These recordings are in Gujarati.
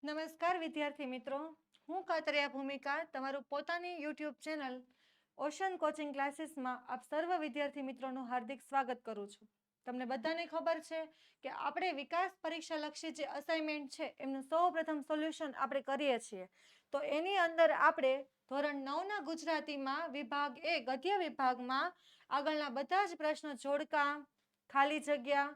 નમસ્કાર વિદ્યાર્થી મિત્રો, હું કાતરિયા ભૂમિકા તમારું પોતાની યુટ્યુબ ચેનલ ઓશન કોચિંગ ક્લાસીસમાં આપ સર્વ વિદ્યાર્થી મિત્રોનું હાર્દિક સ્વાગત કરું છું. તમને બધાને ખબર છે કે આપણે વિકાસ પરીક્ષા લક્ષી જે અસાઇનમેન્ટ છે એમનું સૌપ્રથમ સોલ્યુશન આપણે કરીએ છીએ. તો એની અંદર આપણે ધોરણ 9ના ગુજરાતીમાં વિભાગ એ ગદ્ય વિભાગમાં આગળના બધા જ પ્રશ્નો જોડકા, ખાલી જગ્યા,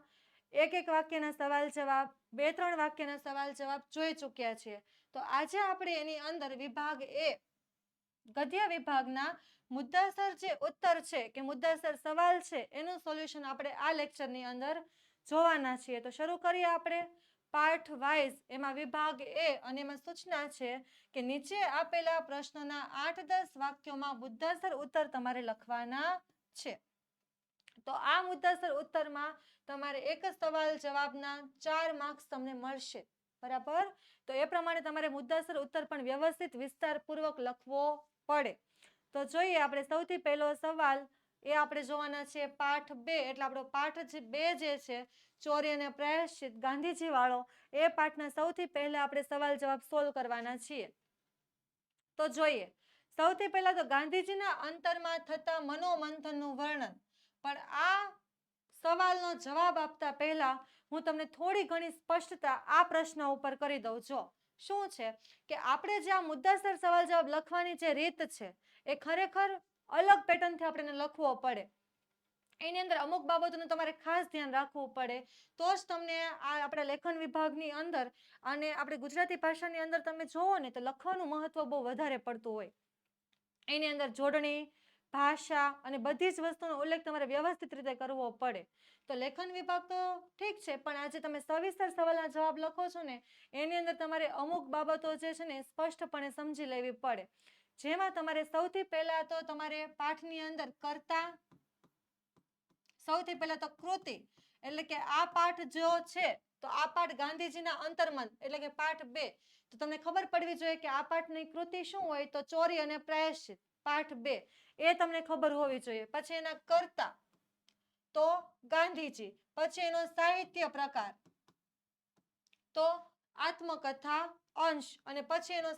એક વાક્યના સવાલ જવાબ, 2-3 વાક્યના સવાલ જવાબ જોઈ ચૂક્યા છીએ. તો આજે આપણે એની અંદર વિભાગ એ ગદ્ય વિભાગના મુદ્દાસર જે ઉત્તર છે કે મુદ્દાસર સવાલ છે એનું સોલ્યુશન આપણે આ લેક્ચરની અંદર જોવાના છીએ. તો શરૂ કરીએ આપણે પાર્ટ વાઇઝ. એમાં વિભાગ એ અને એમાં સૂચના છે કે નીચે આપેલા પ્રશ્નોના 8-10 વાક્યોમાં મુદ્દાસર ઉત્તર તમારે લખવાના છે. તો આ મુદ્દાસર ઉત્તરમાં તમારે એક સવાલ જવાબના 4 માર્ક્સ તમને મળશે. બરાબર? તો એ પ્રમાણે તમારે મુદ્દાસર ઉત્તર પણ વ્યવસ્થિત વિસ્તારપૂર્વક લખવો પડે. તો જોઈએ આપણે સૌથી પહેલો સવાલ એ આપણે જોવાના છે પાઠ 2. એટલે આપણો પાઠ 2 જે છે ચોરી અને પ્રાયશ્ચિત ગાંધીજી વાળો, એ પાઠના સૌથી પહેલા આપણે સવાલ જવાબ સોલ્વ કરવાના છીએ. તો જોઈએ, સૌથી પહેલા તો ગાંધીજીના અંતરમાં થતા મનોમંથનનું વર્ણન. પણ આ સવાલનો જવાબ આપતા પહેલા હું તમને થોડી ઘણી સ્પષ્ટતા આ પ્રશ્ન ઉપર કરી દઉં. જો શું છે કે આપણે જે આ મુદ્દાસર સવાલ જવાબ લખવાની જે રીત છે એ ખરેખર અલગ પેટર્નથી આપણે લખવો પડે. એની અંદર અમુક બાબતોનું તમારે ખાસ ધ્યાન રાખવું પડે. તો જ તમને આ આપણા લેખન વિભાગની અંદર અને આપણે ગુજરાતી ભાષાની અંદર તમે જોવો ને તો લખવાનું મહત્વ બહુ વધારે પડતું હોય. એની અંદર જોડણી, ભાષા અને બધી જ વસ્તુનો ઉલ્લેખ તમારે વ્યવસ્થિત રીતે કરવો પડે. તો લેખન વિભાગ તો ઠીક છે, પણ આજે તમે સવિસ્તર સવાલના જવાબ લખો છો ને એની અંદર તમારે અમુક બાબતો જે છે ને સ્પષ્ટપણે સમજી લેવી પડે. જેમાં તમારે સૌથી પહેલા તો તમારે પાઠની અંદર કર્તા, સૌથી પહેલા તો કૃતિ, એટલે કે આ પાઠ જો છે તો આ પાઠ ગાંધીજીના અંતર્મન એટલે કે પાઠ 2. તો તમને ખબર પડવી જોઈએ કે આ પાઠની કૃતિ શું હોય, તો ચોરી અને પ્રાયશ્ચિત પાઠ 2 એ તમને ખબર હોવી જોઈએ. પછી એના કર્તા તો ગાંધીજી, પછી એનો સાહિત્ય પ્રકાર તો આત્મકથા અંશ, અને પછી એનો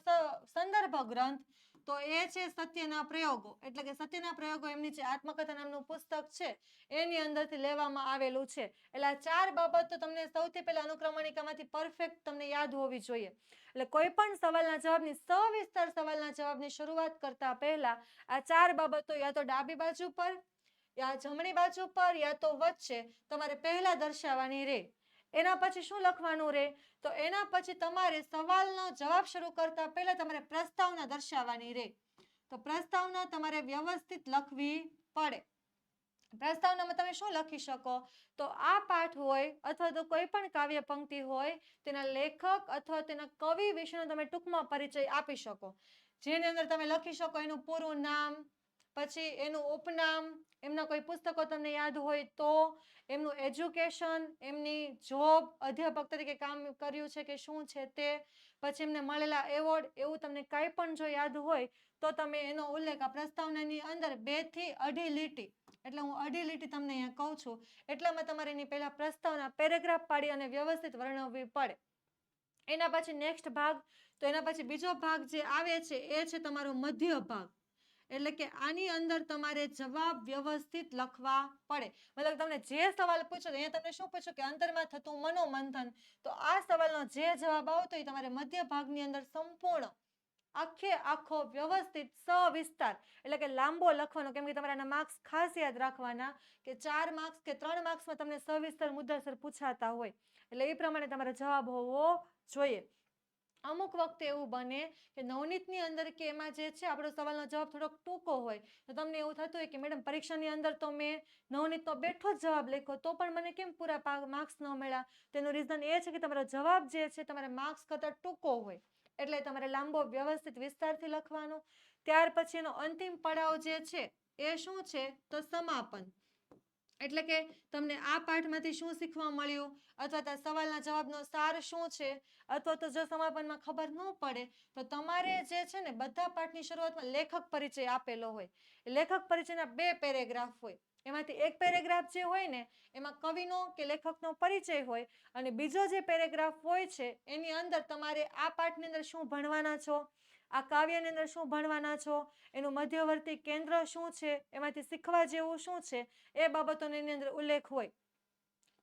સંદર્ભ ગ્રંથ તો એ છે સત્યના પ્રયોગો. એટલે કે સત્યના પ્રયોગો એમની જે આત્મકથા નામનું પુસ્તક છે એની અંદરથી લેવામાં આવેલું છે. એટલે આ 4 બાબત તો તમને સૌથી પહેલા અનુક્રમણિકામાંથી પરફેક્ટ તમને યાદ હોવી જોઈએ. એટલે કોઈ પણ સવાલના જવાબની સવિસ્તર સવાલના જવાબની શરૂઆત કરતા પહેલા આ 4 બાબતો યા તો ડાબી બાજુ પર, યા જમણી બાજુ પર, યા તો વચ્ચે તમારે પહેલા દર્શાવવાની રહે. એના પછી શું લખવાનું રહે, તો એના પછી તમારે સવાલનો જવાબ શરૂ કરતા પહેલા તમારે પ્રસ્તાવના દર્શાવવાની રહે. તો પ્રસ્તાવના તમારે વ્યવસ્થિત લખવી પડે. પ્રસ્તાવનામાં તમે શું લખી શકો, તો આ પાઠ હોય અથવા તો કોઈ પણ કાવ્ય પંક્તિ હોય તેના લેખક અથવા તેના કવિ વિશેનો તમે ટૂંકમાં પરિચય આપી શકો. જેની અંદર તમે લખી શકો એનું પૂરું નામ, પછી એનું ઉપનામ, એમના કોઈ પુસ્તકો તમને યાદ હોય તો, એમનું એજ્યુકેશન, એમની જોબ, અધ્યાપક તરીકે કામ કર્યું છે કે શું છે તે, પછી એમને મળેલા એવોર્ડ, એવું તમને કાંઈ પણ જો યાદ હોય તો તમે એનો ઉલ્લેખ આ પ્રસ્તાવનાની અંદર 2 થી 2.5 લીટી, એટલે હું 2.5 લીટી તમને અહીંયા કહું છું, એટલામાં તમારે એની પહેલા પ્રસ્તાવના પેરેગ્રાફ પાડી અને વ્યવસ્થિત વર્ણવવી પડે. એના પછી નેક્સ્ટ ભાગ, તો એના પછી બીજો ભાગ જે આવે છે એ છે તમારો મધ્ય ભાગ. એટલે કે આની અંદર તમારે જવાબ વ્યવસ્થિત લખવા પડે. મતલબ તમને જે સવાલ પૂછો, અહીંયા તમને શું પૂછ્યું કે અંતરમાં થતું મનોમંથન, તો આ સવાલનો જે જવાબ આવતો હોય તમારે મધ્ય ભાગની અંદર સંપૂર્ણ આખો વ્યવસ્થિત સવિસ્તાર એટલે કે લાંબો લખવાનો. કેમ કે તમારે આના માર્ક્સ ખાસ યાદ રાખવાના કે 4 માર્ક્સ કે 3 માર્ક્સમાં તમને સવિસ્તાર મુદ્દાસર પૂછાતા હોય, એટલે એ પ્રમાણે તમારો જવાબ હોવો જોઈએ. અમુક વખતે એવું બને કે નવનીતની અંદર કે એમાં જે છે આપણો સવાલનો જવાબ થોડોક ટૂંકો હોય, તો તમને એવું થતું હોય કે મેડમ પરીક્ષાની અંદર તો મેં નવનીતનો બેઠો જ જવાબ લખ્યો તો પણ મને કેમ પૂરા માર્ક્સ ન મળ્યા. તેનું રીઝન એ છે કે તમારો જવાબ જે છે તમારે માર્ક્સ કરતાં ટૂંકો હોય, એટલે તમારે લાંબો વ્યવસ્થિત વિસ્તારથી લખવાનો. ત્યાર પછી એનો અંતિમ પડાવ જે છે એ શું છે, તો સમાપન. એટલે કે તમને આ પાઠમાંથી શું શીખવા મળ્યું, અથવા તો સવાલના જવાબનો સાર શું છે, અથવા તો જો સમાપનમાં ખબર ન પડે તો તમારે જે છે ને બધા પાઠની શરૂઆતમાં લેખક પરિચય આપેલો હોય. લેખક પરિચયના 2 પેરેગ્રાફ હોય. એમાંથી એક પેરેગ્રાફ જે હોય ને એમાં કવિનો કે લેખકનો પરિચય હોય અને બીજો જે પેરેગ્રાફ હોય છે એની અંદર તમારે આ પાઠની અંદર શું ભણવાના છો, આ કાવ્યની અંદર શું ભણવાના છો, એનું મધ્યવર્તી કેન્દ્ર શું છે, એમાંથી શીખવા જેવું શું છે, એ બાબતોનો એની અંદર ઉલ્લેખ હોય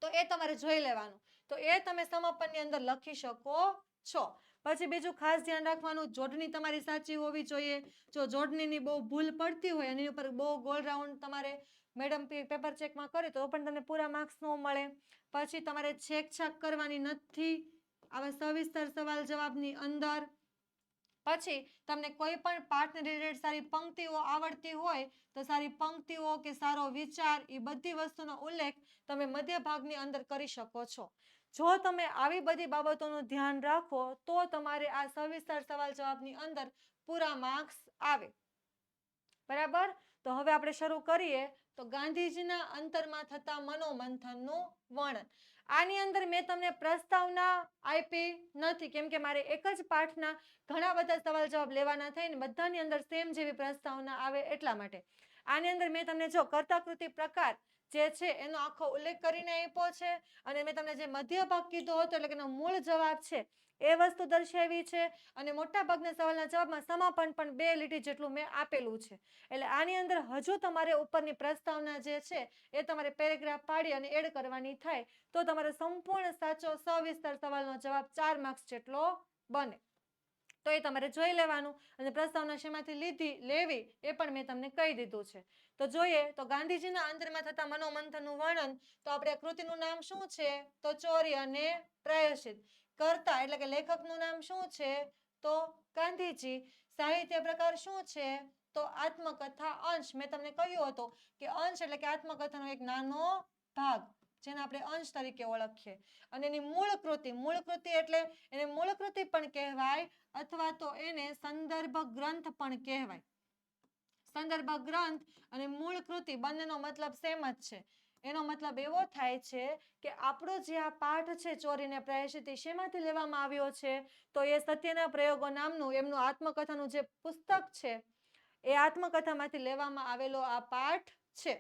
તો એ તમારે જોઈ લેવાનું. તો એ તમે સમાપનની અંદર લખી શકો છો. પછી બીજું ખાસ ધ્યાન રાખવાનું, જોડણી તમારી સાચી હોવી જોઈએ. જો જોડણીની બહુ ભૂલ પડતી હોય એની ઉપર બહુ ગોલ રાઉન્ડ તમારે મેડમ પેપર ચેકમાં કરે તો પણ તમને પૂરા માર્ક્સ ન મળે. પછી તમારે છેકછાક કરવાની નથી આવા સવિસ્તર સવાલ જવાબની અંદર. પછી તમને કોઈ પણ પાઠને રિલેટેડ સારી પંક્તિઓ આવડતી હોય તો સારી પંક્તિઓ કે સારો વિચાર એ બધી વસ્તુનો ઉલ્લેખ તમે મધ્ય ભાગની અંદર કરી શકો છો. જો તમે આવી બધી બાબતોનું ધ્યાન રાખો તો તમારે આ સવિસ્તર સવાલ જવાબની અંદર પૂરા માર્ક્સ આવે. બરાબર. તો હવે આપણે શરૂ કરીએ. તો ગાંધીજીના અંતરમાં થતા મનોમંથનનું વર્ણન. આની અંદર મેં તમને પ્રસ્તાવના આપી નથી કેમ કે મારે એક જ પાઠના ઘણા બધા સવાલ જવાબ લેવાના થઈને બધાની અંદર સેમ જેવી પ્રસ્તાવના આવે એટલા માટે. આની અંદર મેં તમને જો કર્તાકૃતિ પ્રકાર જે છે એનો આખો ઉલ્લેખ કરીને આપ્યો છે અને મેં તમને જે મધ્ય ભાગ કીધો હતો એટલે કે એનો મૂળ જવાબ છે એ વસ્તુ દર્શાવી છે અને મોટા ભાગના સવાલના જવાબમાં સમાપન પણ 2 લીટી જેટલું મેં આપેલું છે. એટલે આની અંદર હજુ તમારે ઉપરની પ્રસ્તાવના જે છે એ તમારે પેરેગ્રાફ પાડી અને એડ કરવાની થાય તો તમારો સંપૂર્ણ સાચો સવિસ્તર સવાલનો જવાબ 4 માર્ક્સ જેટલો બને. તો એ તમારે જોઈ લેવાનું અને પ્રસ્તાવના શેમાંથી લેવી એ પણ મેં તમને કહી દીધું છે. તો જોઈએ તો ગાંધીજીના અંતરમાં થતા મનોમંથનનું વર્ણન. તો આપણે કૃતિનું નામ શું છે તો ચોર્ય અને પ્રાયશ્ચિત. કર્તા એટલે કે લેખકનું નામ શું છે તો ગાંધીજી. સાહિત્ય પ્રકાર શું છે તો આત્મકથા અંશ. મેં તમને કહ્યું હતું કે અંશ એટલે કે આત્મકથાનો એક નાનો ભાગ જેને આપણે અંશ તરીકે ઓળખીએ. અને એની મૂળ કૃતિ એટલે એને મૂળ કૃતિ પણ કહેવાય અથવા તો એને સંદર્ભ ગ્રંથ પણ કહેવાય. સંદર્ભ ગ્રંથ અને મૂળ કૃતિ બંનેનો મતલબ સેમ જ છે. એનો મતલબ એવો થાય છે કે આપણો જે આ પાઠ છે ચોરીને પ્રાયશ્ચિત શેમાંથી લેવામાં આવ્યો છે તો એ સત્યના પ્રયોગો નામનું એમનું આત્મકથાનું જે પુસ્તક છે એ આત્મકથામાંથી લેવામાં આવેલો આ પાઠ છે.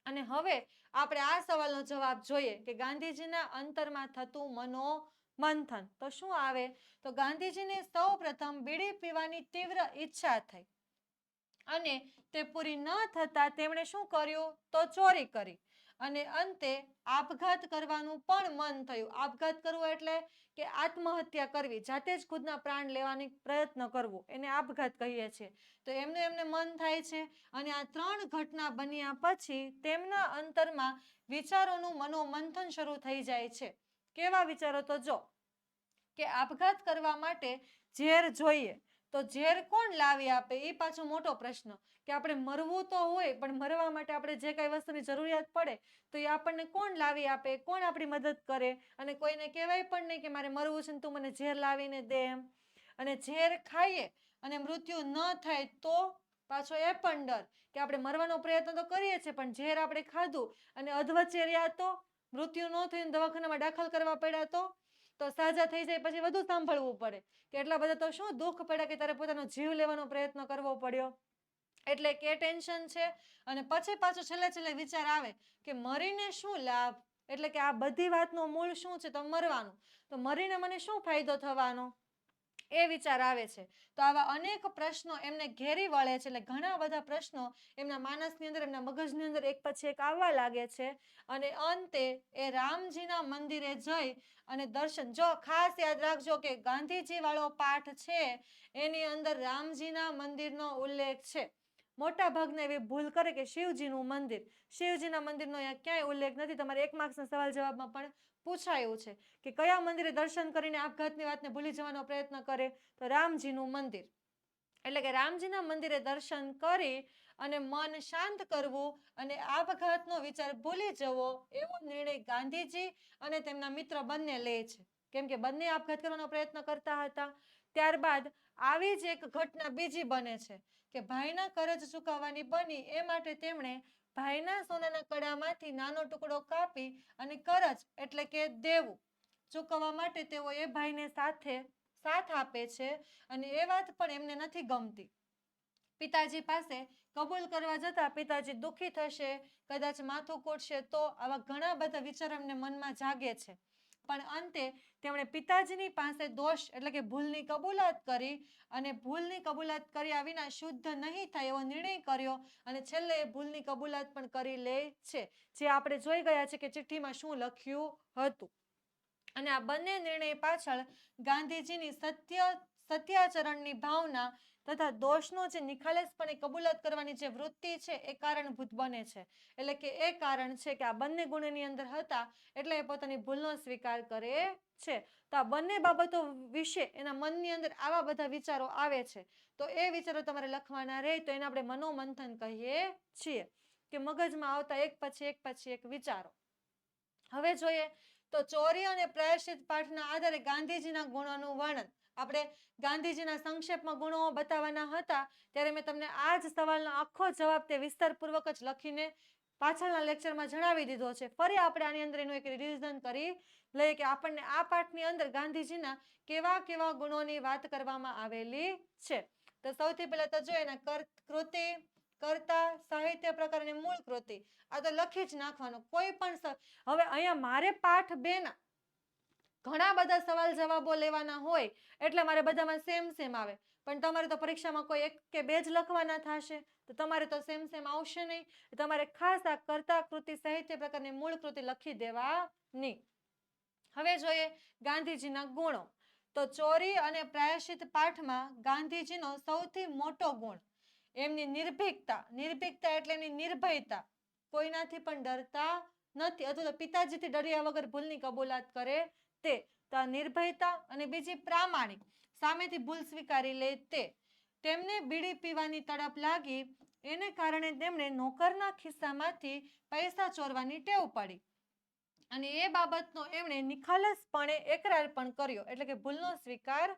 અને હવે આપણે આ સવાલનો જવાબ જોઈએ કે ગાંધીજીના અંતરમાં થતું મનોમંથન. તો શું આવે તો ગાંધીજીને સૌ પ્રથમ બીડી પીવાની તીવ્ર ઈચ્છા થઈ અને તે પૂરી ન થતા તેમણે શું કર્યું તો ચોરી કરી અને અંતે આપઘાત કરવાનું પણ મન થયું. આપઘાત કરવો એટલે કે આત્મહત્યા કરવી, જાતે જ ખુદના પ્રાણ લેવાની પ્રયત્ન કરવો એને આપઘાત કહીએ છીએ. તો એમને મન થાય છે અને આ 3 ઘટના બન્યા પછી તેમના અંતરમાં વિચારોનું મનોમંથન શરૂ થઈ જાય છે. કેવા વિચારો તો જો કે આપઘાત કરવા માટે ઝેર જોઈએ તો ઝેર કોણ લાવી આપે એ પાછો મોટો પ્રશ્ન કે આપણે મરવું તો હોય પણ મરવા માટે આપણે જે કઈ વસ્તુની જરૂરિયાત પડે તો એ આપણને કોણ લાવી આપે, કોણ આપણી મદદ કરે અને કોઈને કહેવાય પણ નહીં કે મારે મરવું છે ને તું મને ઝેર લાવીને દે એમ. અને ઝેર ખાઈએ અને મૃત્યુ ન થાય તો પાછો એ પણ ડર કે આપણે મરવાનો પ્રયત્ન તો કરીએ છીએ પણ ઝેર આપણે ખાધું અને અધવચ્ચે રહ્યા તો મૃત્યુ ન થયું દવાખાનામાં દાખલ કરવા પડ્યા તો સાજા થઈ જાય પછી વધુ સાંભળવું પડે કે એટલા બધા તો શું દુઃખ પડ્યા કે તારે પોતાનો જીવ લેવાનો પ્રયત્ન કરવો પડ્યો. એટલે કે ટેન્શન છે અને પછી પાછું છેલ્લે વિચાર આવે કે મરીને શું લાભ એટલે કે આ બધી વાતનું મૂળ શું છે તો મરવાનું. તો મરીને મને શું ફાયદો થવાનો એ વિચાર આવે છે. તો આવા અનેક પ્રશ્નો એમને ઘેરી વળે છે. એટલે ઘણા બધા પ્રશ્નો એમના માનસની અંદર એમના મગજની અંદર એક પછી એક આવવા લાગે છે અને અંતે એ રામજીના મંદિરે જઈ અને દર્શન. જો ખાસ યાદ રાખજો કે ગાંધીજી વાળો પાઠ છે એની અંદર રામજીના મંદિરનો ઉલ્લેખ છે. મોટા ભાગના એવી ભૂલ કરે કે શિવજીનું મંદિર. શિવજીના મંદિરનો અહીંયા ક્યાંય ઉલ્લેખ નથી. તમારે 1 માર્ક્સના સવાલ જવાબમાં પણ પૂછાયું છે કે કયા મંદિરે દર્શન કરીને આપઘાતની વાતને ભૂલી જવાનો પ્રયત્ન કરે તો રામજીનું મંદિર. એટલે કે રામજીના મંદિરે દર્શન કરી અને મન શાંત કરવું અને આપઘાતનો વિચાર ભૂલી જવો એવો નિર્ણય ગાંધીજી અને તેમના મિત્ર બંને લે છે. કેમ કે બંને આપઘાત કરવાનો પ્રયત્ન કરતા હતા. ત્યારબાદ આવી જ એક ઘટના બીજી બને છે કે ભાઈના કરજ ચૂકવવાની બની એ માટે તેમણે ભાઈના સોનાના કડામાંથી નાનો ટુકડો કાપી અને કરજ એટલે કે દેવું ચૂકવવા માટે તેઓ એ ભાઈને સાથ આપે છે અને એ વાત પણ એમને નથી ગમતી. પિતાજી પાસે કબૂલ કરવા જતા પિતાજી દુઃખી થશે, કદાચ માથું કૂટશે, તો આવા ઘણા બધા વિચાર એમને મનમાં જાગે છે. પણ અંતે તેમણે પિતાજીની પાસે દોષ એટલે કે ભૂલની કબૂલાત કરી અને ભૂલની કબૂલાત કર્યા વિના શુદ્ધ નહીં થાય એવો નિર્ણય કર્યો અને છેલ્લે એ ભૂલની કબૂલાત પણ કરી લે છે, જે આપણે જોઈ ગયા છે કે ચિઠ્ઠીમાં શું લખ્યું હતું. અને આ બંને નિર્ણય પાછળ ગાંધીજીની સત્યાચરણની ભાવના તથા દોષનો જે નિખાલસપણે કબૂલાત કરવાની જે વૃત્તિ છે એ કારણભૂત બને છે. એટલે કે એ કારણ છે કે આ બંને ગુણની અંદર હતા એટલે એ પોતાની ભૂલનો સ્વીકાર કરે છે. તો આ બંને બાબતો વિશે એના મનની અંદર આવા બધા વિચારો આવે છે, તો એ વિચારો તમારે લખવાના રહે, તો એને આપણે મનોમંથન કહીએ છીએ, કે મગજમાં આવતા એક પછી એક વિચારો. હવે જોઈએ તો ચોરી અને પ્રાયશ્ચિત પાઠના આધારે ગાંધીજીના ગુણોનું વર્ણન. આપણે ગાંધીજીના સંક્ષેપમાં ગુણો બતાવવાના હતા ત્યારે મેં તમને આ જ સવાલનો આખો જવાબ તે વિસ્તારપૂર્વક જ લખીને પાછળના લેક્ચરમાં જણાવી દીધો છે. ફરી આપણે આની અંદર એનું એક રિવિઝન કરી લઈએ કે આપણને આ પાઠની અંદર ગાંધીજીના કેવા કેવા ગુણોની વાત કરવામાં આવેલી છે. તો સૌથી પહેલા તો જોઈએ એના કૃતિ, કર્તા, સાહિત્ય પ્રકાર અને મૂળ કૃતિ. આ તો લખી જ નાખવાનું કોઈ પણ. હવે અહીંયા મારે પાઠ 2 ના ઘણા બધા સવાલ જવાબો લેવાના હોય એટલે મારે બધામાં સેમ આવે, પણ તમારે તો પરીક્ષામાં કોઈ 1 કે 2 જ લખવાના થશે, તો તમારે તો સેમ આવશે નહીં. તમારે ખાસ આ કર્તા, કૃતિ, સાહિત્ય પ્રકારની મૂળ કૃતિ લખી દેવાની. હવે જોઈએ ગાંધીજીના ગુણો. તો ચોરી અને પ્રાયશ્ચિત પાઠમાં ગાંધીજીનો સૌથી મોટો ગુણ એમની નિર્ભીકતા. નિર્ભીકતા એટલે એમની નિર્ભયતા, કોઈનાથી પણ ડરતા નથી, અથવા તો પિતાજીથી ડર્યા વગર ભૂલની કબૂલાત કરે તે. તો આ નિર્ભયતા. અને બીજી પ્રામાણિક, સામેથી ભૂલ સ્વીકારી લે તે. તેમને બીડી પીવાની તડપ લાગી એને કારણે તેમણે નોકરના ખિસ્સામાંથી પૈસા ચોરવાની ટેવ પડી અને એ બાબતનો એમણે નિખાલસપણે એકરાર પણ કર્યો, એટલે કે ભૂલનો સ્વીકાર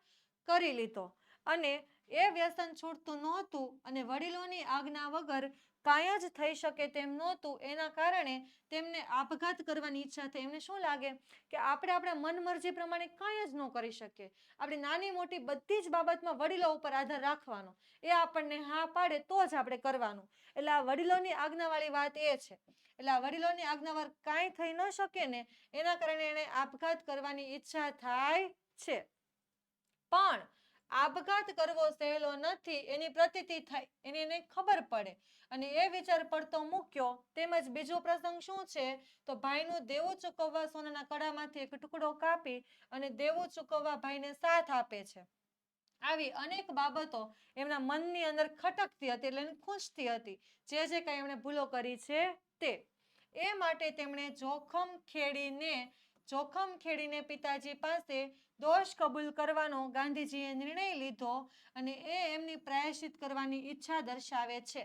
કરી લીધો. અને એ વ્યસન છૂટતું નહોતું અને વડીલોની આજ્ઞા વગર કાંઈ જ થઈ શકે તેમ નહોતું. એના કારણે તેમને આપઘાત કરવાની ઈચ્છા થઈ. એમને શું લાગે કે આપણે આપણા મનમરજી પ્રમાણે કાંઈ જ ન કરી શકીએ, આપણે નાની મોટી બધી જ બાબતમાં વડીલો ઉપર આધાર રાખવાનો, એ આપણને હા પાડે તો જ આપણે કરવાનું. એટલે આ વડીલોની આજ્ઞાવાળી વાત એ છે. એટલે આ વડીલોની આજ્ઞાવાર કાંઈ થઈ ન શકે ને એના કારણે એને આપઘાત કરવાની ઈચ્છા થાય છે. પણ આપઘાત કરવો સહેલો નથી એની પ્રતીતિ થાય, એની એને ખબર પડે અને એ વિચાર પડતો મૂક્યો. તેમજ બીજો પ્રસંગ શું છે તો ભાઈનું દેવું ચૂકવવા સોનાના કડામાંથી એક ટુકડો કાપી અને દેવું ચૂકવવા ભાઈને સાથ આપે છે. આવી અનેક બાબતો એમના મનની અંદર ખટકતી હતી, એટલે એને ખૂંચતી હતી, જે કંઈ એમણે ભૂલો કરી છે તે. એ માટે તેમણે જોખમ ખેડીને પિતાજી પાસે દોષ કબૂલ કરવાનો ગાંધીજીએ નિર્ણય લીધો અને એ એમની પ્રાયશ્ચિત કરવાની ઈચ્છા દર્શાવે છે.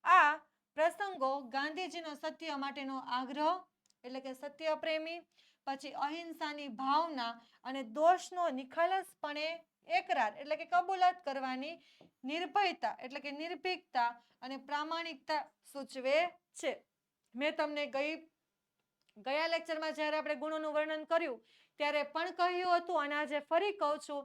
આ પ્રસંગો ગાંધીજીનો સત્ય માટેનો આગ્રહ એટલે કે સત્ય પ્રેમી, પછી અહિંસાની ભાવના અને દોષનો નિખાલસપણે એકરાર એટલે કે કબૂલાત કરવાની નિર્ભયતા એટલે કે નિર્ભીકતા અને પ્રામાણિકતા સૂચવે છે. મેં તમને ગયા લેક્ચરમાં જ્યારે આપણે ગુણોનું વર્ણન કર્યું ત્યારે પણ કહ્યું હતું અને આજે ફરી કહું છું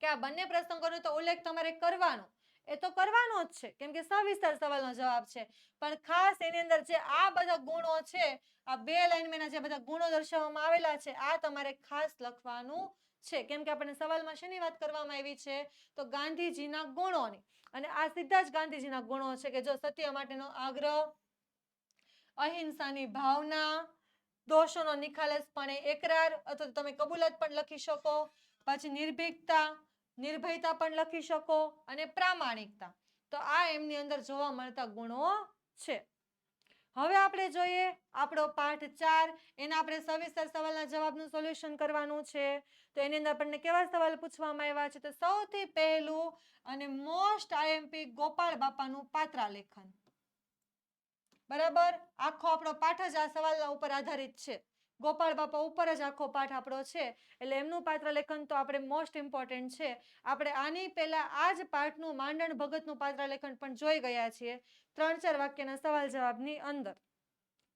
કે આ બંને પ્રસંગોનો તો ઉલ્લેખ તમારે કરવાનો, એ તો કરવાનો જ છે, કેમ કે સવિસ્તાર સવાલનો જવાબ છે. પણ ખાસ એની અંદર જે આ બધા ગુણો છે, આ 2 લાઈનમાં જે બધા ગુણો દર્શાવવામાં આવેલા છે, આ તમારે ખાસ લખવાનું છે, કેમ કે આપણને સવાલમાં શેની વાત કરવામાં આવી છે તો ગાંધીજીના ગુણોની. અને આ સીધા જ ગાંધીજીના ગુણો છે કે જો સત્ય માટેનો આગ્રહ, અહિંસાની ભાવના, દોષોનો નિખાલસપણે એકરાર અથવા તમે કબૂલાત પણ લખી શકો, પછી નિર્ભીકતા, નિર્ભયતા પણ લખી શકો અને પ્રામાણિકતા. તો આ એમની અંદર જોવા મળતા ગુણો છે. હવે આપણે જોઈએ આપણો પાઠ 4. એના આપણે સવિસ્તાર સવાલના જવાબનું સોલ્યુશન કરવાનું છે. તો એની અંદર આપણને કેવા સવાલ પૂછવામાં આવ્યા છે તો સૌથી પહેલું અને મોસ્ટ આઈએમપી ગોપાળ બાપાનું પાત્રાલેખન. બરાબર, આખો આપણો પાઠ જ આ સવાલના ઉપર આધારિત છે. ગોપાળ બાપા ઉપર જ આખો પાઠ આપણો છે, એટલે એમનું પાત્રલેખન તો આપણે મોસ્ટ ઇમ્પોર્ટન્ટ છે. આપણે આની પહેલા આ જ પાઠનું માંડણ ભગતનું પાત્રલેખન પણ જોઈ ગયા છીએ 3-4 વાક્યના સવાલ જવાબની અંદર,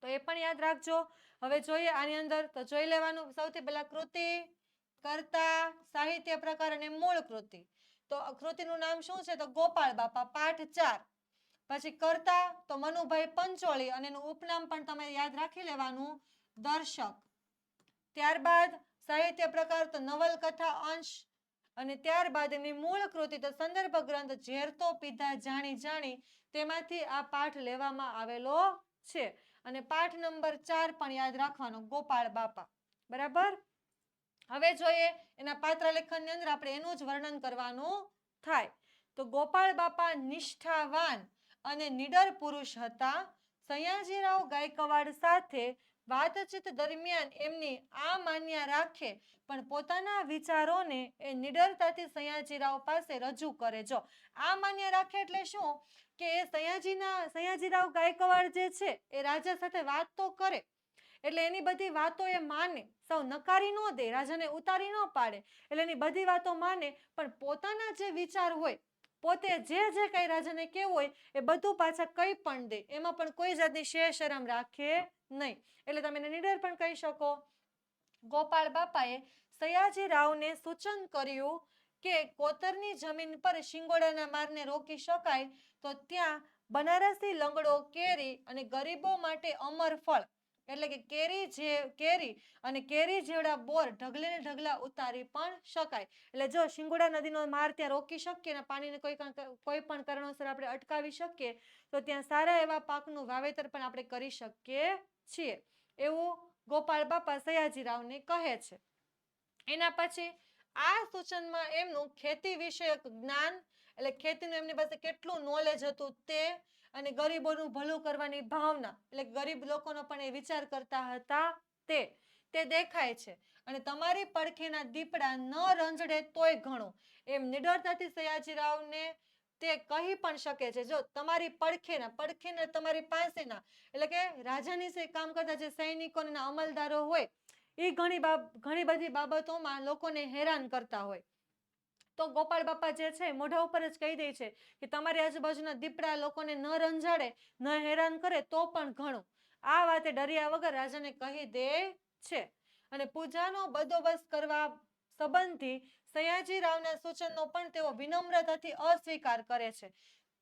તો એ પણ યાદ રાખજો. હવે જોઈએ આની અંદર તો જોઈ લેવાનું સૌથી પહેલા કૃતિ, કર્તા, સાહિત્ય પ્રકાર અને મૂળ કૃતિ. તો કૃતિનું નામ શું છે તો ગોપાળ બાપા, પાઠ 4. પછી કર્તા તો મનુભાઈ પંચોળી અને એનું ઉપનામ પણ તમે યાદ રાખી લેવાનું, દર્શક. ત્યારબાદ સાહિત્ય પ્રકાર તો નવલકથા અંશ, અને ત્યારબાદ એની મૂળ કૃતિ તો સંદર્ભ ગ્રંથ ઝેર તો પીધા જાણી જાણી, તેમાંથી આ પાઠ લેવામાં આવેલો છે. અને પાઠ નંબર 4 પણ યાદ રાખવાનો, ગોપાળ બાપા. બરાબર. હવે જોઈએ એના પાત્ર લેખનની અંદર આપણે એનું જ વર્ણન કરવાનું થાય. તો ગોપાળ બાપા નિષ્ઠાવાન અને નીડર પુરુષ હતા. સયાજીરાવ ગાયકવાડ સાથે વાતચીત દરમિયાન એમની આ માન્યા રાખે, પણ પોતાના વિચારોને એ નીડરતાથી સયાજીરાવ પાસે રજૂ કરે. જો આ માન્યા રાખે એટલે શું કે એ સયાજીરાવ ગાયકવાડ જે છે એ રાજા સાથે વાત તો કરે, એટલે એની બધી વાતો એ માને, સૌ નકારી ન દે, રાજાને ઉતારી ન પાડે, એટલે એની બધી વાતો માને, પણ પોતાના જે વિચાર હોય, પોતે જે જે કઈ રાજાને કેવું હોય એ બધું પાછા કઈ પણ દે, એમાં પણ કોઈ જાતની શેર શરમ રાખે નહીં. એટલે તમે એને નીડર પણ કહી શકો. ગોપાળ બાપાએ સયાજીરાવને સૂચન કર્યું કે કોતરની જમીન પર શિંગોડાના મારને રોકી શકાય તો ત્યાં બનારસી લંગડો કેરી અને ગરીબો માટે અમર ફળ, એટલે કે કેરી અને કેરી જેવડા બોર ઢગલે ને ઢગલા ઉતારી પણ શકાય. એટલે જો શિંગોડા નદીનો માર ત્યાં રોકી શકીએ ને પાણીને કોઈ પણ કારણોસર આપણે અટકાવી શકીએ તો ત્યાં સારા એવા પાકનું વાવેતર પણ આપણે કરી શકીએ છીએ, એવું ગોપાળ બાપા સયાજીરાવને કહે છે. એના પછી આ સૂચનમાં એમનું ખેતી વિષયક જ્ઞાન, એટલે ખેતીનું એમની પાસે કેટલું નોલેજ હતું તે, અને ગરીબોનું ભલું કરવાની ભાવના, એટલે ગરીબ લોકોનો પણ એ વિચાર કરતા હતા તે દેખાય છે. અને તમારી પડખેના દીપડા ન રંજડે તોય ઘણું, એમ નિડરતાથી સયાજીરાવને તે કહી પણ શકે છે. જો તમારી પડખેના તમારી પાસેના, એટલે કે રાજાની કામ કરતા જે સૈનિકો અને અમલદારો હોય એ ઘણી બધી બાબતોમાં લોકોને હેરાન કરતા હોય, તો ગોપાળ બાપા જે છે મોઢા ઉપર જ કહી દે છે કે તમારી આજુબાજુના દીપડા લોકોને ન રંજાડે, ન હેરાન કરે તો પણ ઘણું. આ વાતે ડર્યા વગર રાજાને કહી દે છે. અને પૂજાનો બંદોબસ્ત કરવા સંબંધી સયાજીરાવના સૂચનનો પણ તેઓ વિનમ્રતાથી અસ્વીકાર કરે છે.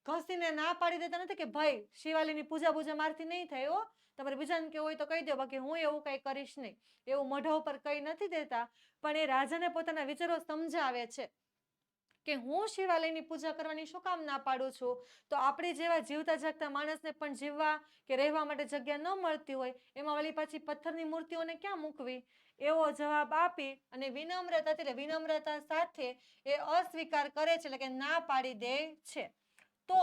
ઘસીને ના પાડી દેતા નથી કે ભાઈ શિવાલયની પૂજા મારથી નહીં થાય હો, તમારે બીજાને કેવું હોય તો કહી દો, બાકી હું એવું કઈ કરીશ નહીં, એવું મોઢા ઉપર કહી નથી દેતા. પણ એ રાજાને પોતાના વિચારો સમજાવે છે કે હું શિવાલયની પૂજા કરવાની શું કામ ના પાડું છું, તો આપણે જેવા જીવતા જાગતા માણસને પણ જીવવા કે રહેવા માટે જગ્યા ન મળતી હોય, એમાં વળી પાછી પથ્થરની મૂર્તિઓને ક્યાં મૂકવી, એવો જવાબ આપી અને વિનમ્રતા સાથે એ અસ્વીકાર કરે છે, એટલે કે ના પાડી દે છે. તો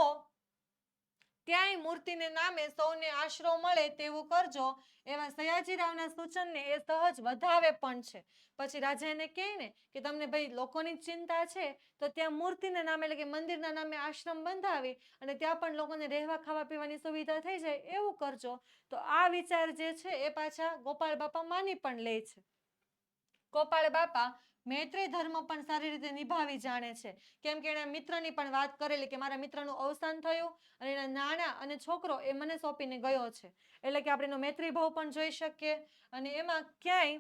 ત્યાંય મૂર્તિને નામે સૌને આશરો મળે તેવું કરજો, એવા સયાજીરાવના સૂચનને એ સહજ વધાવે પણ છે. પછી રાજા એને કહે ને કે તમને ભાઈ લોકોની ચિંતા છે તો ત્યાં મૂર્તિના નામે, એટલે કે મંદિરના નામે આશ્રમ બંધાવી અને ત્યાં પણ લોકોને રહેવા ખાવા પીવાની સુવિધા થઈ જાય એવું કરજો. તો આ વિચાર જે છે એ પાછા ગોપાળ બાપા માની પણ લે છે. ગોપાળ બાપા મૈત્રી ધર્મ પણ સારી રીતે નિભાવી જાણે છે, કેમ કે એના મિત્રની પણ વાત કરેલી કે મારા મિત્રનું અવસાન થયું અને એના નાણા અને છોકરો એ મને સોંપીને ગયો છે, એટલે કે આપણે એનો મૈત્રી ભાવ પણ જોઈ શકીએ. અને એમાં ક્યાંય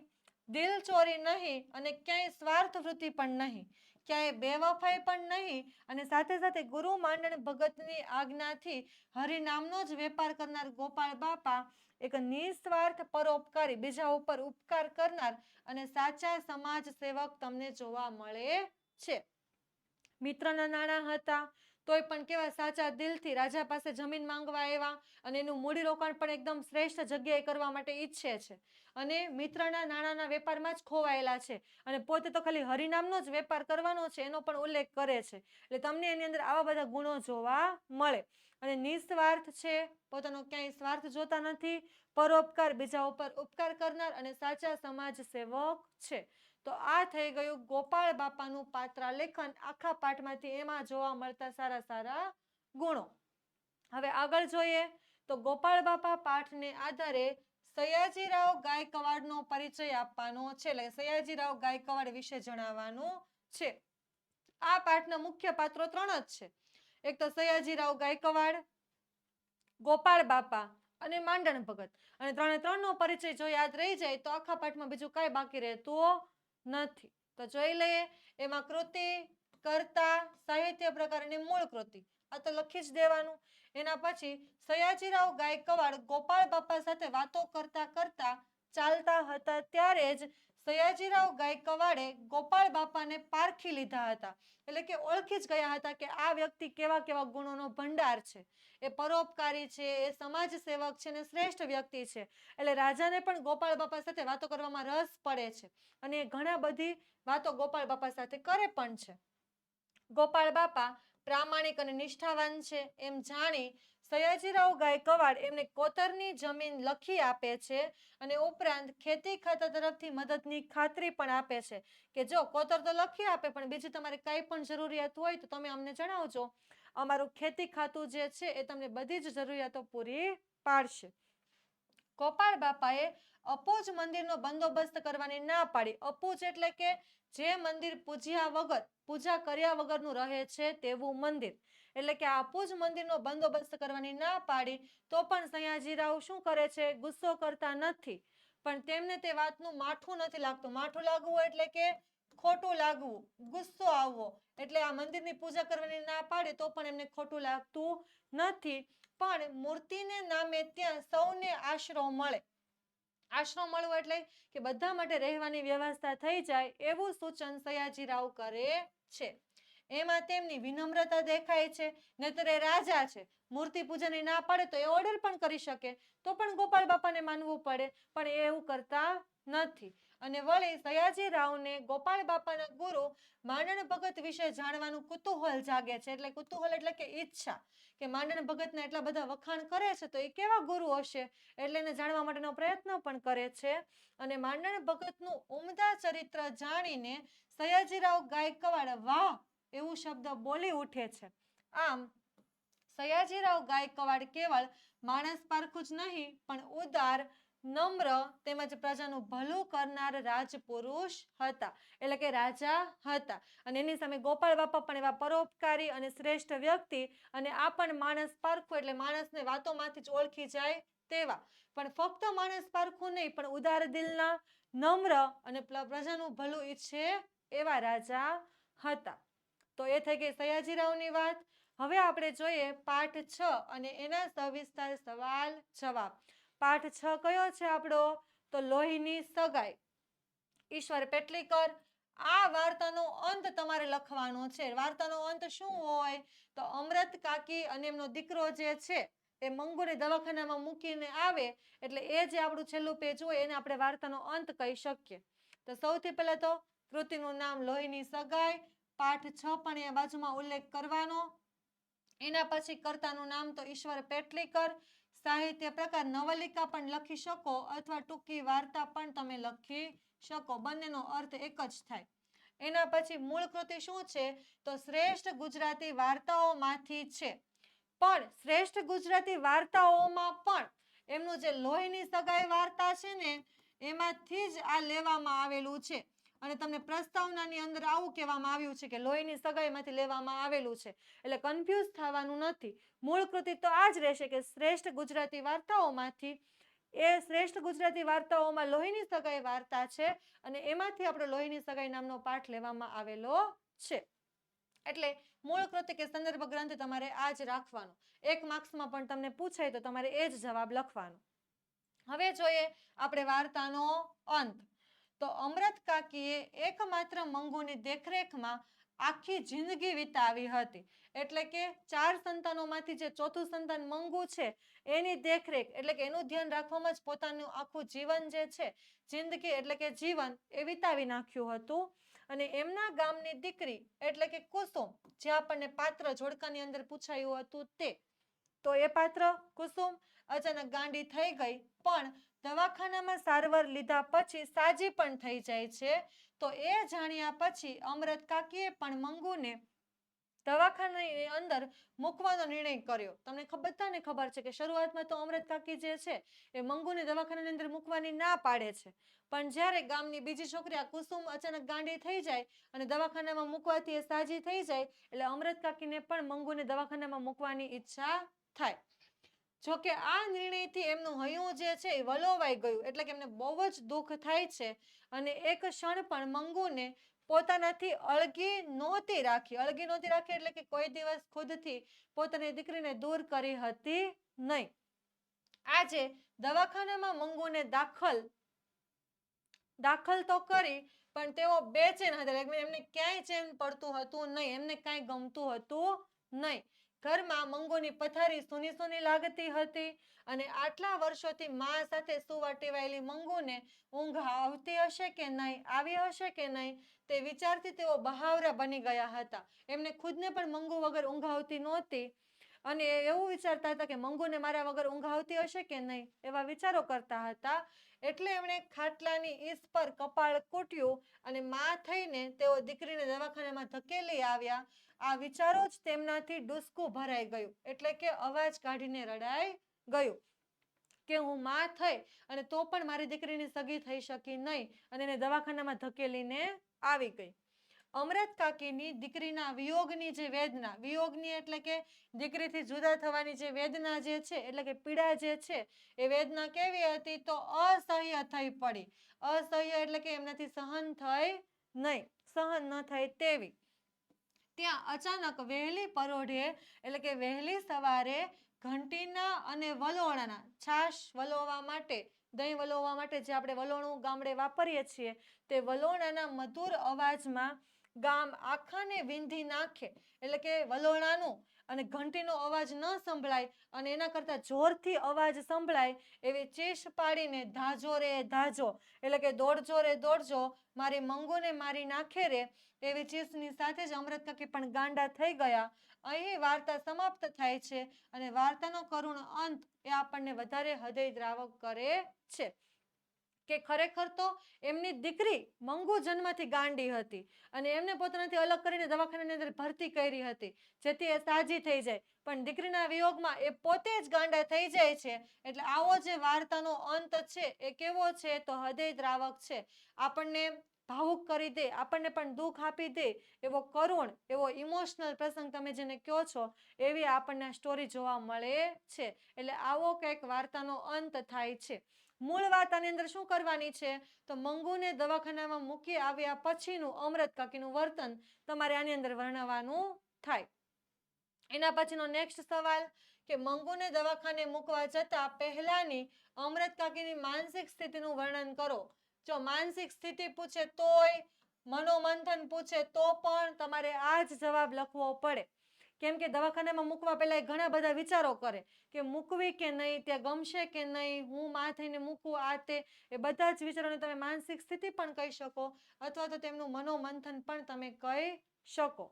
દિલચોરી નહીં અને ક્યાંય સ્વાર્થ વૃત્તિ પણ નહીં, ક્યાંય બેવફાઈ પણ નહીં, અને સાથે સાથે ગુરુ માંડણ ભગતની આજ્ઞાથી હરિનામનો જ વેપાર કરનાર ગોપાળ બાપા એક નિસ્વાર્થ પરોપકારી, બીજા ઉપર ઉપકાર કરનાર અને સાચા સમાજ સેવક તમને જોવા મળે છે. મિત્રના નાણાં હતા તોય પણ કેવા સાચા દિલથી રાજા પાસે જમીન માંગવા આવ્યા, અને એનું મૂડીરોકાણ પણ એકદમ શ્રેષ્ઠ જગ્યાએ કરવા માટે ઈચ્છે છે, અને મિત્રના નાણાંના વેપારમાં જ ખોવાયેલા છે, અને પોતે તો ખાલી હરિનામનો જ વેપાર કરવાનો છે એનો પણ ઉલ્લેખ કરે છે. એટલે તમને એની અંદર આવા બધા ગુણો જોવા મળે. અને નિસ્વાર્થ છે, પોતાનો ક્યાંય સ્વાર્થ જોતા નથી, પરોપકાર, બીજા ઉપર ઉપકાર કરનાર અને સાચા સમાજ સેવક છે. તો આ થઈ ગયું ગોપાળ બાપાનું પાત્રાલેખન આખા પાઠમાંથી, એમાં જોવા મળતા સારા સારા ગુણો. હવે આગળ જોઈએ તો ગોપાળ બાપા પાઠને આધારે સયાજીરાવ ગાયકવાડનો પરિચય આપવાનો છે, એટલે સયાજીરાવ ગાયકવાડ વિશે જણાવવાનું છે. આ પાઠના મુખ્ય પાત્રો 3 જ છે, એક તો સયાજીરાવ ગાયકવાડ, ગોપાળ બાપા અને માંડણ ભગત. અને 3 નો પરિચય જો યાદ રહી જાય તો આખા પાઠમાં બીજું કાંઈ બાકી રહેતું નથી. તો જોઈ લઈએ એમાં કૃતિ, કર્તા, સાહિત્ય પ્રકાર અને મૂળ કૃતિ. આ તો લખી જ દેવાનું. એના પછી સયાજીરાવ ગાયકવાડ ગોપાળ બાપા સાથે વાતો કરતા કરતા ચાલતા હતા ત્યારે જ સયાજીરાવ ગાયકવાડે ગોપાળ બાપાને પારખી લીધા હતા. એટલે કે ઓળખી જ ગયા હતા કે આ વ્યક્તિ કેવા કેવા ગુણોનો ભંડાર છે. એ પરોપકારી છે, એ સમાજ સેવક છે ને શ્રેષ્ઠ વ્યક્તિ છે. એટલે રાજાને પણ ગોપાળ બાપા સાથે વાતો કરવામાં રસ પડે છે અને ઘણા બધી વાતો ગોપાળ બાપા સાથે કરે પણ છે. ગોપાળ બાપા પ્રામાણિક અને નિષ્ઠાવાન છે એમ જાણી સયાજીરાવ ગાયકવાડ એમને કોતરની જમીન લખી આપે છે અને ઉપરાંત ખેતી ખાતા તરફથી મદદની ખાતરી પણ આપે છે કે જો કોતર તો લખી આપે પણ બીજી તમારે કંઈ પણ જરૂરિયાત હોય તો તમે અમને જણાવજો, અમારું ખેતી ખાતું જે છે એ તમને બધી જ જરૂરિયાતો પૂરી પાડશે. ગોપાળ બાપાએ અપૂજ મંદિરનો બંદોબસ્ત કરવાની ના પાડી. અપૂજ એટલે કે જે મંદિર પૂજા કર્યા વગરનું રહે છે તેવું મંદિર. એટલે કે આ અપૂજ મંદિરનો બંદોબસ્ત કરવાની ના પાડી તો પણ સયાજીરાવ શું કરે છે? ગુસ્સો કરતા નથી. પણ તેમને તે વાતનું માઠું નથી લાગતું. માઠું લાગવું એટલે કે ખોટું લાગવું, ગુસ્સો આવવો. એટલે આ મંદિરની પૂજા કરવાની ના પાડે તો પણ એમને ખોટું લાગતું નથી. પણ મૂર્તિને નામે ત્યાં સૌને આશરો મળે. આશરો મળવો એટલે કે બધા માટે રહેવાની વ્યવસ્થા થઈ જાય એવું સૂચન સયાજીરાવ કરે છે. એમાં તેમની વિનમ્રતા દેખાય છે. નહીતર એ રાજા છે, મૂર્તિ પૂજાની ના પાડે તો એ ઓર્ડર પણ કરી શકે, તો પણ ગોપાળ બાપાને માનવું પડે, પણ એ એવું કરતા નથી. અને વળી સયાજીરાવને ગોપાળ બાપાના ગુરુ માંડણ ભગત વિશે જાણવાનું કુતૂહલ જાગે છે. એટલે કુતૂહલ એટલે કે ઈચ્છા, કે માંડણ ભગતના એટલા બધા વખાણ કરે છે તો એ કેવા ગુરુ હશે, એટલે એને જાણવા માટેનો પ્રયત્ન પણ કરે છે. અને માંડણ ભગતનું ઉમદા ચરિત્ર જાણીને સયાજીરાવ ગાયકવાડ વાહ એવું શબ્દ બોલી ઉઠે છે. આમ સયાજીરાવ ગાયકવાડ કેવળ માણસ પારખું જ નહીં પણ ઉદાર, નમ્ર તેમજ પ્રજાનું ભલું કરનાર રાજપુરુષ હતા. એટલે કે રાજા હતા. અને એની સામે ગોપાળ બાપા પણ એવા પરોપકારી અને શ્રેષ્ઠ વ્યક્તિ, અને આ પણ માણસ પારખું એટલે માણસને વાતોમાંથી જ ઓળખી જાય તેવા. પણ ફક્ત માણસ પારખું નહીં પણ ઉદાર દિલના, નમ્ર અને પ્રજાનું ભલું ઈચ્છે એવા રાજા હતા. તો એ થઈ ગઈ સયાજીરાવની વાત. હવે આપણે જોઈએ પાઠ 6 અને એના સવિસ્તાર સવાલ જવાબ. પાઠ 6 કયો છે આપણો? તો લોહીની સગાઈ. ઈશ્વર પેટલીકર. આ વાર્તાનો અંત તમારે લખવાનો છે. વાર્તાનો અંત શું હોય? તો અમૃત કાકી અને એમનો દીકરો જે છે એ મંગુને દવાખાનામાં મૂકીને આવે એટલે એ જે આપણું છેલ્લું પેજ હોય એને આપણે વાર્તાનો અંત કહી શકીએ. તો સૌથી પહેલા તો કૃતિનું નામ લોહીની સગાઈ. પાઠ 6 પણ અહીંયા બાજુમાં ઉલ્લેખ કરવાનો. એના પછી કર્તાનું નામ તો ઈશ્વર પેટલીકર. સાહિત્ય પ્રકાર નવલિકા પણ લખી શકો અથવા ટૂંકી વાર્તા પણ તમે લખી શકો. બંનેનો અર્થ એક જ થાય. એના પછી મૂળ કૃતિ શું છે? તો શ્રેષ્ઠ ગુજરાતી વાર્તાઓમાંથી છે. પણ શ્રેષ્ઠ ગુજરાતી વાર્તાઓમાં પણ એમનું જે લોહીની સગાઈ વાર્તા છે ને એમાંથી જ આ લેવામાં આવેલું છે. અને તમને પ્રસ્તાવનાની અંદર આવું કહેવામાં આવ્યું છે કે લોહીની સગાઈમાંથી લેવામાં આવેલું છે. એટલે કન્ફ્યુઝ થવાનું નથી. મૂળ કૃતિ તો આ જ રહેશે કે શ્રેષ્ઠ ગુજરાતી વાર્તાઓમાંથી. એ શ્રેષ્ઠ ગુજરાતી વાર્તાઓમાં લોહીની સગાઈ વાર્તા છે અને એમાંથી આપણો લોહીની સગાઈ નામનો પાઠ લેવામાં આવેલો છે. એટલે મૂળ કૃતિ કે સંદર્ભ ગ્રંથ તમારે આ જ રાખવાનો. 1 માર્ક્સમાં પણ તમને પૂછાય તો તમારે એ જ જવાબ લખવાનો. હવે જોઈએ આપણે વાર્તાનો અંત. તો અમૃત કાકીએ એકમાત્ર મંગુની દેખરેખમાં આખી જિંદગી વિતાવી હતી. એટલે કે 4 સંતાનોમાંથી જે ચોથું સંતાન મંગુ છે એની દેખરેખ એટલે કે એનું ધ્યાન રાખવામાં જ પોતાનું આખું જીવન જે છે, જિંદગી એટલે કે જીવન એ વિતાવી નાખ્યું હતું. અને એમના ગામની દીકરી એટલે કે કુસુમ, જે આપણને પાત્ર જોડકાની અંદર પૂછાયું હતું તે. તો એ પાત્ર કુસુમ અચાનક ગાંડી થઈ ગઈ પણ દવાખાનામાં સારવાર લીધા પછી સાજી પણ થઈ જાય છે. તો એ જાણ્યા પછી અમૃત કાકીએ પણ મંગુને દવાખાનાની અંદર મૂકવાનો નિર્ણય કર્યો. તમને બધાને ખબર છે કે શરૂઆતમાં તો અમૃત કાકી જે છે એ મંગુને દવાખાનાની અંદર મૂકવાની ના પાડે છે. પણ જ્યારે ગામની બીજી છોકરી આ કુસુમ અચાનક ગાંડી થઈ જાય અને દવાખાનામાં મૂકવાથી એ સાજી થઈ જાય એટલે અમૃત કાકીને પણ મંગુને દવાખાનામાં મૂકવાની ઈચ્છા થાય. જોકે આ નિર્ણયથી એમનું હૈયું જે છે એ વલોવાઈ ગયું. એટલે કે એમને બહુ જ દુઃખ થાય છે અને એક ક્ષણ પણ મંગુને પોતાનાથી અળગી નહોતી રાખી એટલે કે કોઈ દિવસ ખુદથી પોતાની દીકરીને દૂર કરી હતી નહીં. આજે દવાખાનામાં મંગુને દાખલ તો કરી, પણ તેઓ બેચેન હતા. એમને ક્યાંય ચેન પડતું હતું નહીં, એમને કાંઈ ગમતું હતું નહીં. ઘરમાં મંગુની પથારી સૂની સૂની લાગતી હતી અને આટલા વર્ષોથી મા સાથે સુવા ટેવાયેલી મંગુને ઊંઘ આવતી હશે કે નહીં, આવી હશે કે નહીં, તે વિચારથી તેઓ બહાવરા બની ગયા હતા. એમને ખુદને પણ મંગુ વગર ઊંઘ આવતી નહોતી અને એવું વિચારતા હતા કે મંગુને મારા વગર ઊંઘ આવતી હશે કે નહીં, એવા વિચારો કરતા હતા. એટલે એમણે ખાટલાની ઈસ પર કપાળ કૂટ્યું અને મા થઈને તેઓ દીકરીને દવાખાનામાં ધકેલી આવ્યા. આ વિચારો જ તેમનાથી ડૂસકું ભરાઈ ગયું, એટલે કે અવાજ કાઢીને રડાઈ ગયું કે હું મા થઈ અને તો પણ મારી દીકરીની સગી થઈ શકી નહીં અને એને દવાખાનામાં ધકેલીને આવી ગઈ. અમરત કાકીની દીકરીના વિયોગની જે વેદના, વિયોગની એટલે કે દીકરીથી જુદા થવાની જે વેદના જે છે, એટલે કે પીડા જે છે, એ વેદના કેવી હતી તો અસહ્ય થઈ પડી. અસહ્ય એટલે કે એમનાથી સહન થઈ નહીં, સહન ન થાય તેવી. ત્યાં અચાનક વહેલી પરોઢે એટલે કે વહેલી સવારે ઘંટીના અને વલોણાના, છાશ વલોવા માટે, દહીં વલોવા માટે જે આપણે વલોણું ગામડે વાપરીએ છીએ, તે વલોણાના મધુર અવાજમાં ગામ આખાને વીંધી નાખે, એટલે કે વલોણાનું અને ઘંટીનો અવાજ ન સંભળાય અને એના કરતાં જોરથી અવાજ સંભળાય એવી ચીસ પાડીને ધાજો રે ધાજો, એટલે કે દોડજો રે દોડજો, મારી મંગુને મારી નાખે રે, એવી ચીસની સાથે જ અમરત કાકી પણ ગાંડા થઈ ગયા. અહીં વાર્તા સમાપ્ત થાય છે અને વાર્તાનો કરુણ અંત એ આપણને વધારે હૃદયદ્રાવક કરે છે કે ખરેખર તો એમની દીકરી મંગુ જન્મથી ગાંડી હતી અને એમને પોતાનાથી અલગ કરીને દવાખાનાની અંદર ભરતી કરી હતી જેથી એ સાજી થઈ જાય, પણ દીકરીના વિયોગમાં એ પોતે જ ગાંડા થઈ જાય છે. એટલે આવો જે વાર્તાનો અંત છે એ કેવો છે તો હૃદયદ્રાવક છે, આપણને ભાવુક કરી દે, આપણને પણ દુઃખ આપી દે એવો કરુણ, એવો ઇમોશનલ પ્રસંગ તમે જેને કહો છો એવી આપણને સ્ટોરી જોવા મળે છે. એટલે આવો કંઈક વાર્તાનો અંત થાય છે. મૂળ વાત આની અંદર શું કરવાની છે તો મંગુને દવાખાનામાં મૂકી આવ્યા પછીનું અમરત કાકીનું વર્તન તમારે આની અંદર વર્ણવવાનું થાય. એના પછીનો નેક્સ્ટ સવાલ કે મંગુને દવાખાને મૂકવા જતા પહેલાની અમરત કાકીની માનસિક સ્થિતિનું વર્ણન કરો. જો માનસિક સ્થિતિ પૂછે તોય, મનોમંથન પૂછે તો પણ તમારે આ જ જવાબ લખવો પડે. કેમ કે દવાખાનામાં મૂકવા પહેલા ઘણા બધા વિચારો કરે કે મૂકવી કે નહીં, ત્યાં ગમશે કે નહીં, હું મા થઈને મૂકું, આ તે, એ બધા જ વિચારોને તમે માનસિક સ્થિતિ પણ કહી શકો અથવા તો તેમનું મનોમંથન પણ તમે કહી શકો.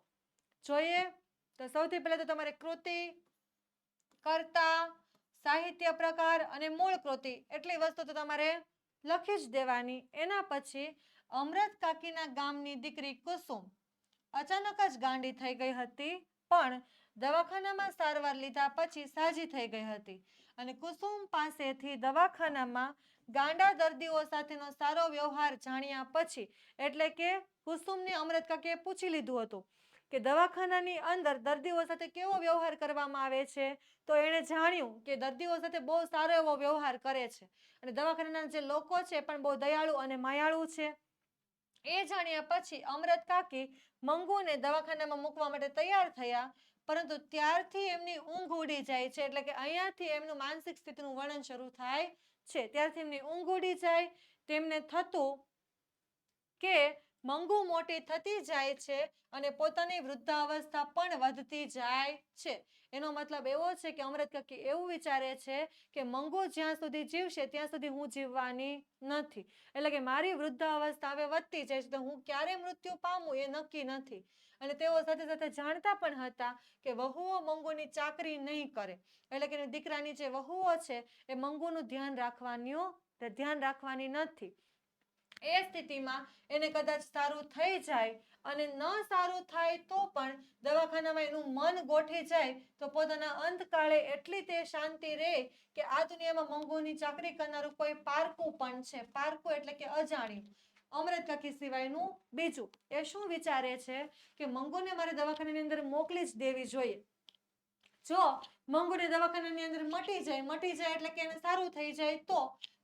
જોઈએ તો સૌથી પહેલા તો તમારે કૃતિ, કર્તા, સાહિત્ય પ્રકાર અને મૂળ કૃતિ એટલી વસ્તુ તો તમારે લખી જ દેવાની. એના પછી અમરત કાકીના ગામની દીકરી કુસુમ અચાનક જ ગાંડી થઈ ગઈ હતી, પણ દવાખાનામાં સારવાર લીધા પછી સાજી થઈ ગઈ હતી અને કુસુમ પાસેથી દવાખાનામાં ગાંડા દર્દીઓ સાથેનો સારો વ્યવહાર જાણ્યા પછી, એટલે કે કુસુમને અમરત કાકીએ પૂછી લીધું હતું કે દવાખાનાની અંદર દર્દીઓ સાથે કેવો વ્યવહાર કરવામાં આવે છે, તો એણે જાણ્યું કે દર્દીઓ સાથે બહુ સારો એવો વ્યવહાર કરે છે અને દવાખાનાના જે લોકો છે પણ બહુ દયાળુ અને માયાળુ છે. એ જાણ્યા પછી અમરત કાકી મંગુને દવાખાનામાં મૂકવા માટે તૈયાર થયા, પરંતુ ત્યારથી એમની ઊંઘ ઉડી જાય છે, એટલે કે અહીંયાથી એમનું માનસિક સ્થિતિનું વર્ણન શરૂ થાય છે. ત્યારથી એમની ઊંઘ ઉડી જાય, તેમને થતું કે મંગુ મોટી થતી જાય છે અને પોતાની વૃદ્ધાવસ્થા પણ વધતી જાય છે. એનો મતલબ એવો છે કે અમરત કાકી એવું વિચારે છે કે મંગુ જ્યાં સુધી જીવશે ત્યાં સુધી હું જીવવાની નથી, એટલે કે મારી વૃદ્ધાવસ્થા હવે વધતી જાય છે તો હું ક્યારે મૃત્યુ પામું એ નક્કી નથી. અને તેઓ સાથે સાથે જાણતા પણ હતા કે વહુઓ મંગુની ચાકરી નહીં કરે, એટલે કે દીકરાની જે વહુઓ છે એ મંગુનું ધ્યાન રાખવાની નથી. એ સ્થિતિમાં એને કદાચ સારું થઈ જાય અને ન સારું થાય તો પણ દવાખાનામાં એનું મન ગોઠી જાય તો પોતાના અંતકાળે એટલી તે શાંતિ રહે કે આ દુનિયામાં મંગુની ચાકરી કરનારું કોઈ પારકું પણ છે. પારકું એટલે કે અજાણ્યું, અમરત કાકી સિવાયનું બીજું. એ શું વિચારે છે કે મંગુને મારે દવાખાનાની અંદર મોકલી જ દેવી જોઈએ. જો મંગુને દવાખાનાની અંદર મટી જાય એટલે કે એને સારું થઈ જાય તો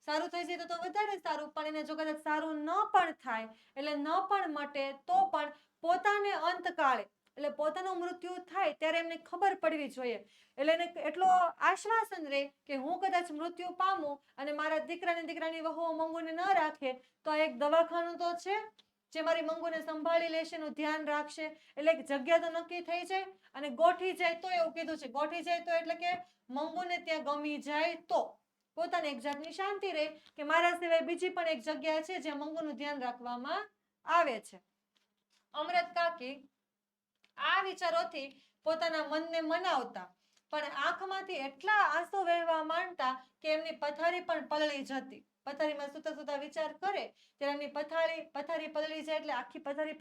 સારું થઈ જાય તો વધારે સારું, પણ એને જો કદાચ સારું ન પણ થાય, એટલે ન પણ મટે તો પણ પોતાને અંતકાળે એટલે પોતાનું મૃત્યુ થાય ત્યારે એમને ખબર પડવી જોઈએ, એટલે એને એટલો આશ્વાસન રહે કે હું કદાચ મૃત્યુ પામું અને મારા દીકરાને દીકરાની વહુઓ મંગુને ન રાખે તો આ એક દવાખાનું તો છે જે મારી મંગુને સંભાળી લેશે, એનું ધ્યાન રાખશે, એટલે એક જગ્યા તો નક્કી થઈ જાય. અને ગોઠી જાય તો એવું કીધું છે, ગોઠી જાય તો એટલે કે મંગુને ત્યાં ગમી જાય તો પોતાને એક જાતની શાંતિ રહે કે મારા સિવાય બીજી પણ એક જગ્યા છે જ્યાં મંગુનું ધ્યાન રાખવામાં આવે છે. અમરત કાકી આ વિચારોથી પોતાના મનને મનાવતા, પણ આંખમાંથી એટલા આંસુ વહેવા માંડતા કે એમની પથારી પણ પલળી જતી. પથારીમાં સુતા સુતા વિચાર કરે ત્યારે એમની પથારી પલળી જાય, એટલે આખી પથારી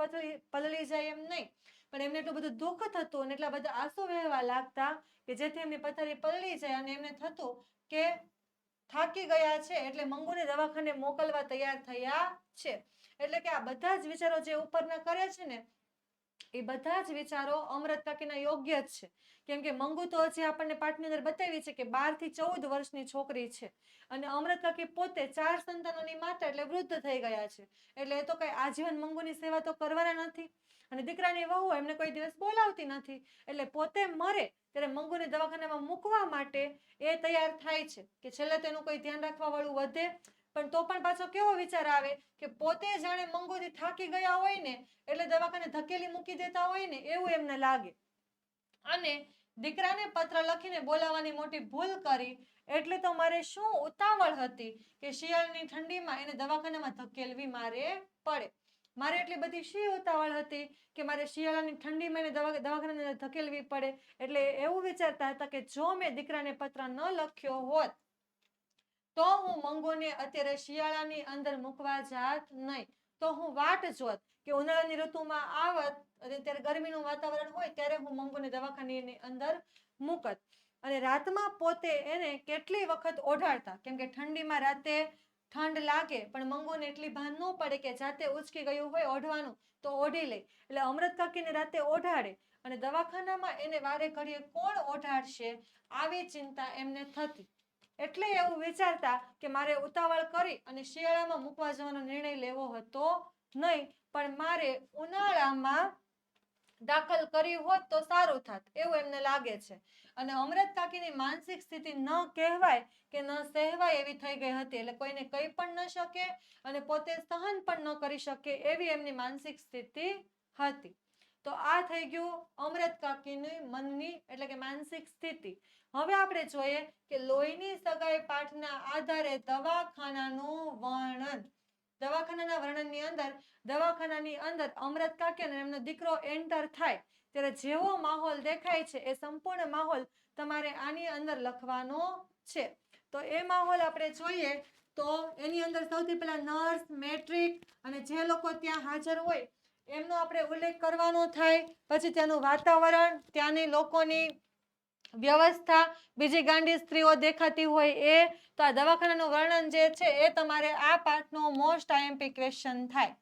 પલળી જાય એમ નહીં, પણ એમને એટલું બધું દુઃખ થતું અને એટલા બધા આંસુ વહેવા લાગતા કે જેથી એમની પથારી પલળી જાય અને એમને થતું કે થાકી ગયા છે એટલે મંગુને દવાખાને મોકલવા તૈયાર થયા છે. એટલે કે આ બધા જ વિચારો જે ઉપરના કરે છે ને એ બધા જ વિચારો અમરત કાકીના યોગ્ય જ છે. કેમ કે મંગુ તો હજી આપણને પાઠની અંદર બતાવી છે કે 12 થી 14 વર્ષની છોકરી છે અને અમરત કાકી પોતે 4 સંતાનોની માતા એટલે વૃદ્ધ થઈ ગયા છે, એટલે એ તો કઈ આજીવન મંગુની સેવા તો કરવાના નથી અને દીકરાની વહુ એમને કોઈ દિવસ બોલાવતી નથી, એટલે પોતે મરે ત્યારે મંગુને દવાખાનામાં મૂકવા માટે એ તૈયાર થાય છે કે છેલ્લે તેનું કોઈ ધ્યાન રાખવા વાળું વધે, પણ તો પણ પાછો કેવો વિચાર આવે કે પોતે જાણે મંગુથી થાકી ગયા હોય ને એટલે દવાખાને ધકેલી મૂકી દેતા હોય ને એવું એમને લાગે. અને દીકરાને પત્ર લખીને બોલાવવાની મોટી ભૂલ કરી, એટલે તો મારે શું ઉતાવળ હતી કે શિયાળની ઠંડીમાં એને દવાખાનામાં ધકેલવી મારે પડે. મારે એટલી બધી શી ઉતાવળ હતી કે મારે શિયાળાની ઠંડીમાં એને દવાખાનામાં ધકેલવી પડે, એટલે એવું વિચારતા હતા કે જો મેં દીકરાને પત્ર ન લખ્યો હોત તો હું મંગુને અત્યારે શિયાળાની અંદર મૂકવા જાત નહીં, તો હું વાટ જોત કે ઉનાળાની ઋતુમાં આવત અને ત્યારે ગરમીનું વાતાવરણ હોય ત્યારે હું મંગુને દવાખાનાની અંદર મૂકત. અને રાતમાં પોતે એને કેટલી વખત ઓઢાડતા, કેમ કે ઠંડીમાં રાતે ઠંડ લાગે પણ મંગુને એટલી ભાન ન પડે કે જાતે ઉચકી ગયું હોય ઓઢવાનું તો ઓઢી લે, એટલે અમરત કાકીને રાતે ઓઢાડે અને દવાખાનામાં એને વારે ઘડીએ કોણ ઓઢાડશે આવી ચિંતા એમને થતી. એટલે એવું વિચારતા કે મારે ઉતાવળ કરી અને શિયાળામાં મૂકવા જવાનો નિર્ણય લેવો હતો નહીં, પણ મારે ઉનાળામાં દાખલ કર્યું હોત તો સારું થાત એવું એમને લાગે છે. અને અમરત કાકીની માનસિક સ્થિતિ ન કહેવાય કે ન સહેવાય એવી થઈ ગઈ હતી, એટલે કોઈને કહી પણ ન શકે અને પોતે સહન પણ ન કરી શકે એવી એમની માનસિક સ્થિતિ હતી. તો આ થઈ ગયું અમરત કાકીની મનની એટલે કે માનસિક સ્થિતિ. હવે આપણે જોઈએ કે લોહીની સગાઈ પાઠના આધારે દવાખાનાનું વર્ણન. દવાખાનાના વર્ણનની અંદર દવાખાનાની અંદર અમરત કાકી અને એમનો દીકરો એન્ટર થાય ત્યારે જેવો માહોલ દેખાય છે એ સંપૂર્ણ માહોલ તમારે આની અંદર લખવાનો છે. તો એ માહોલ આપણે જોઈએ તો એની અંદર સૌથી પહેલા નર્સ, મેટ્રિક અને જે લોકો ત્યાં હાજર હોય એમનો આપણે ઉલ્લેખ કરવાનો થાય. પછી ત્યાંનું વાતાવરણ, ત્યાંની લોકોની વ્યવસ્થા, બીજી ગાંડી સ્ત્રીઓ દેખાતી હોય એ. તો આ દવાખાનાનું વર્ણન જે છે એ તમારે આ પાઠનો મોસ્ટ આઈએમપી ક્વેશ્ચન થાય,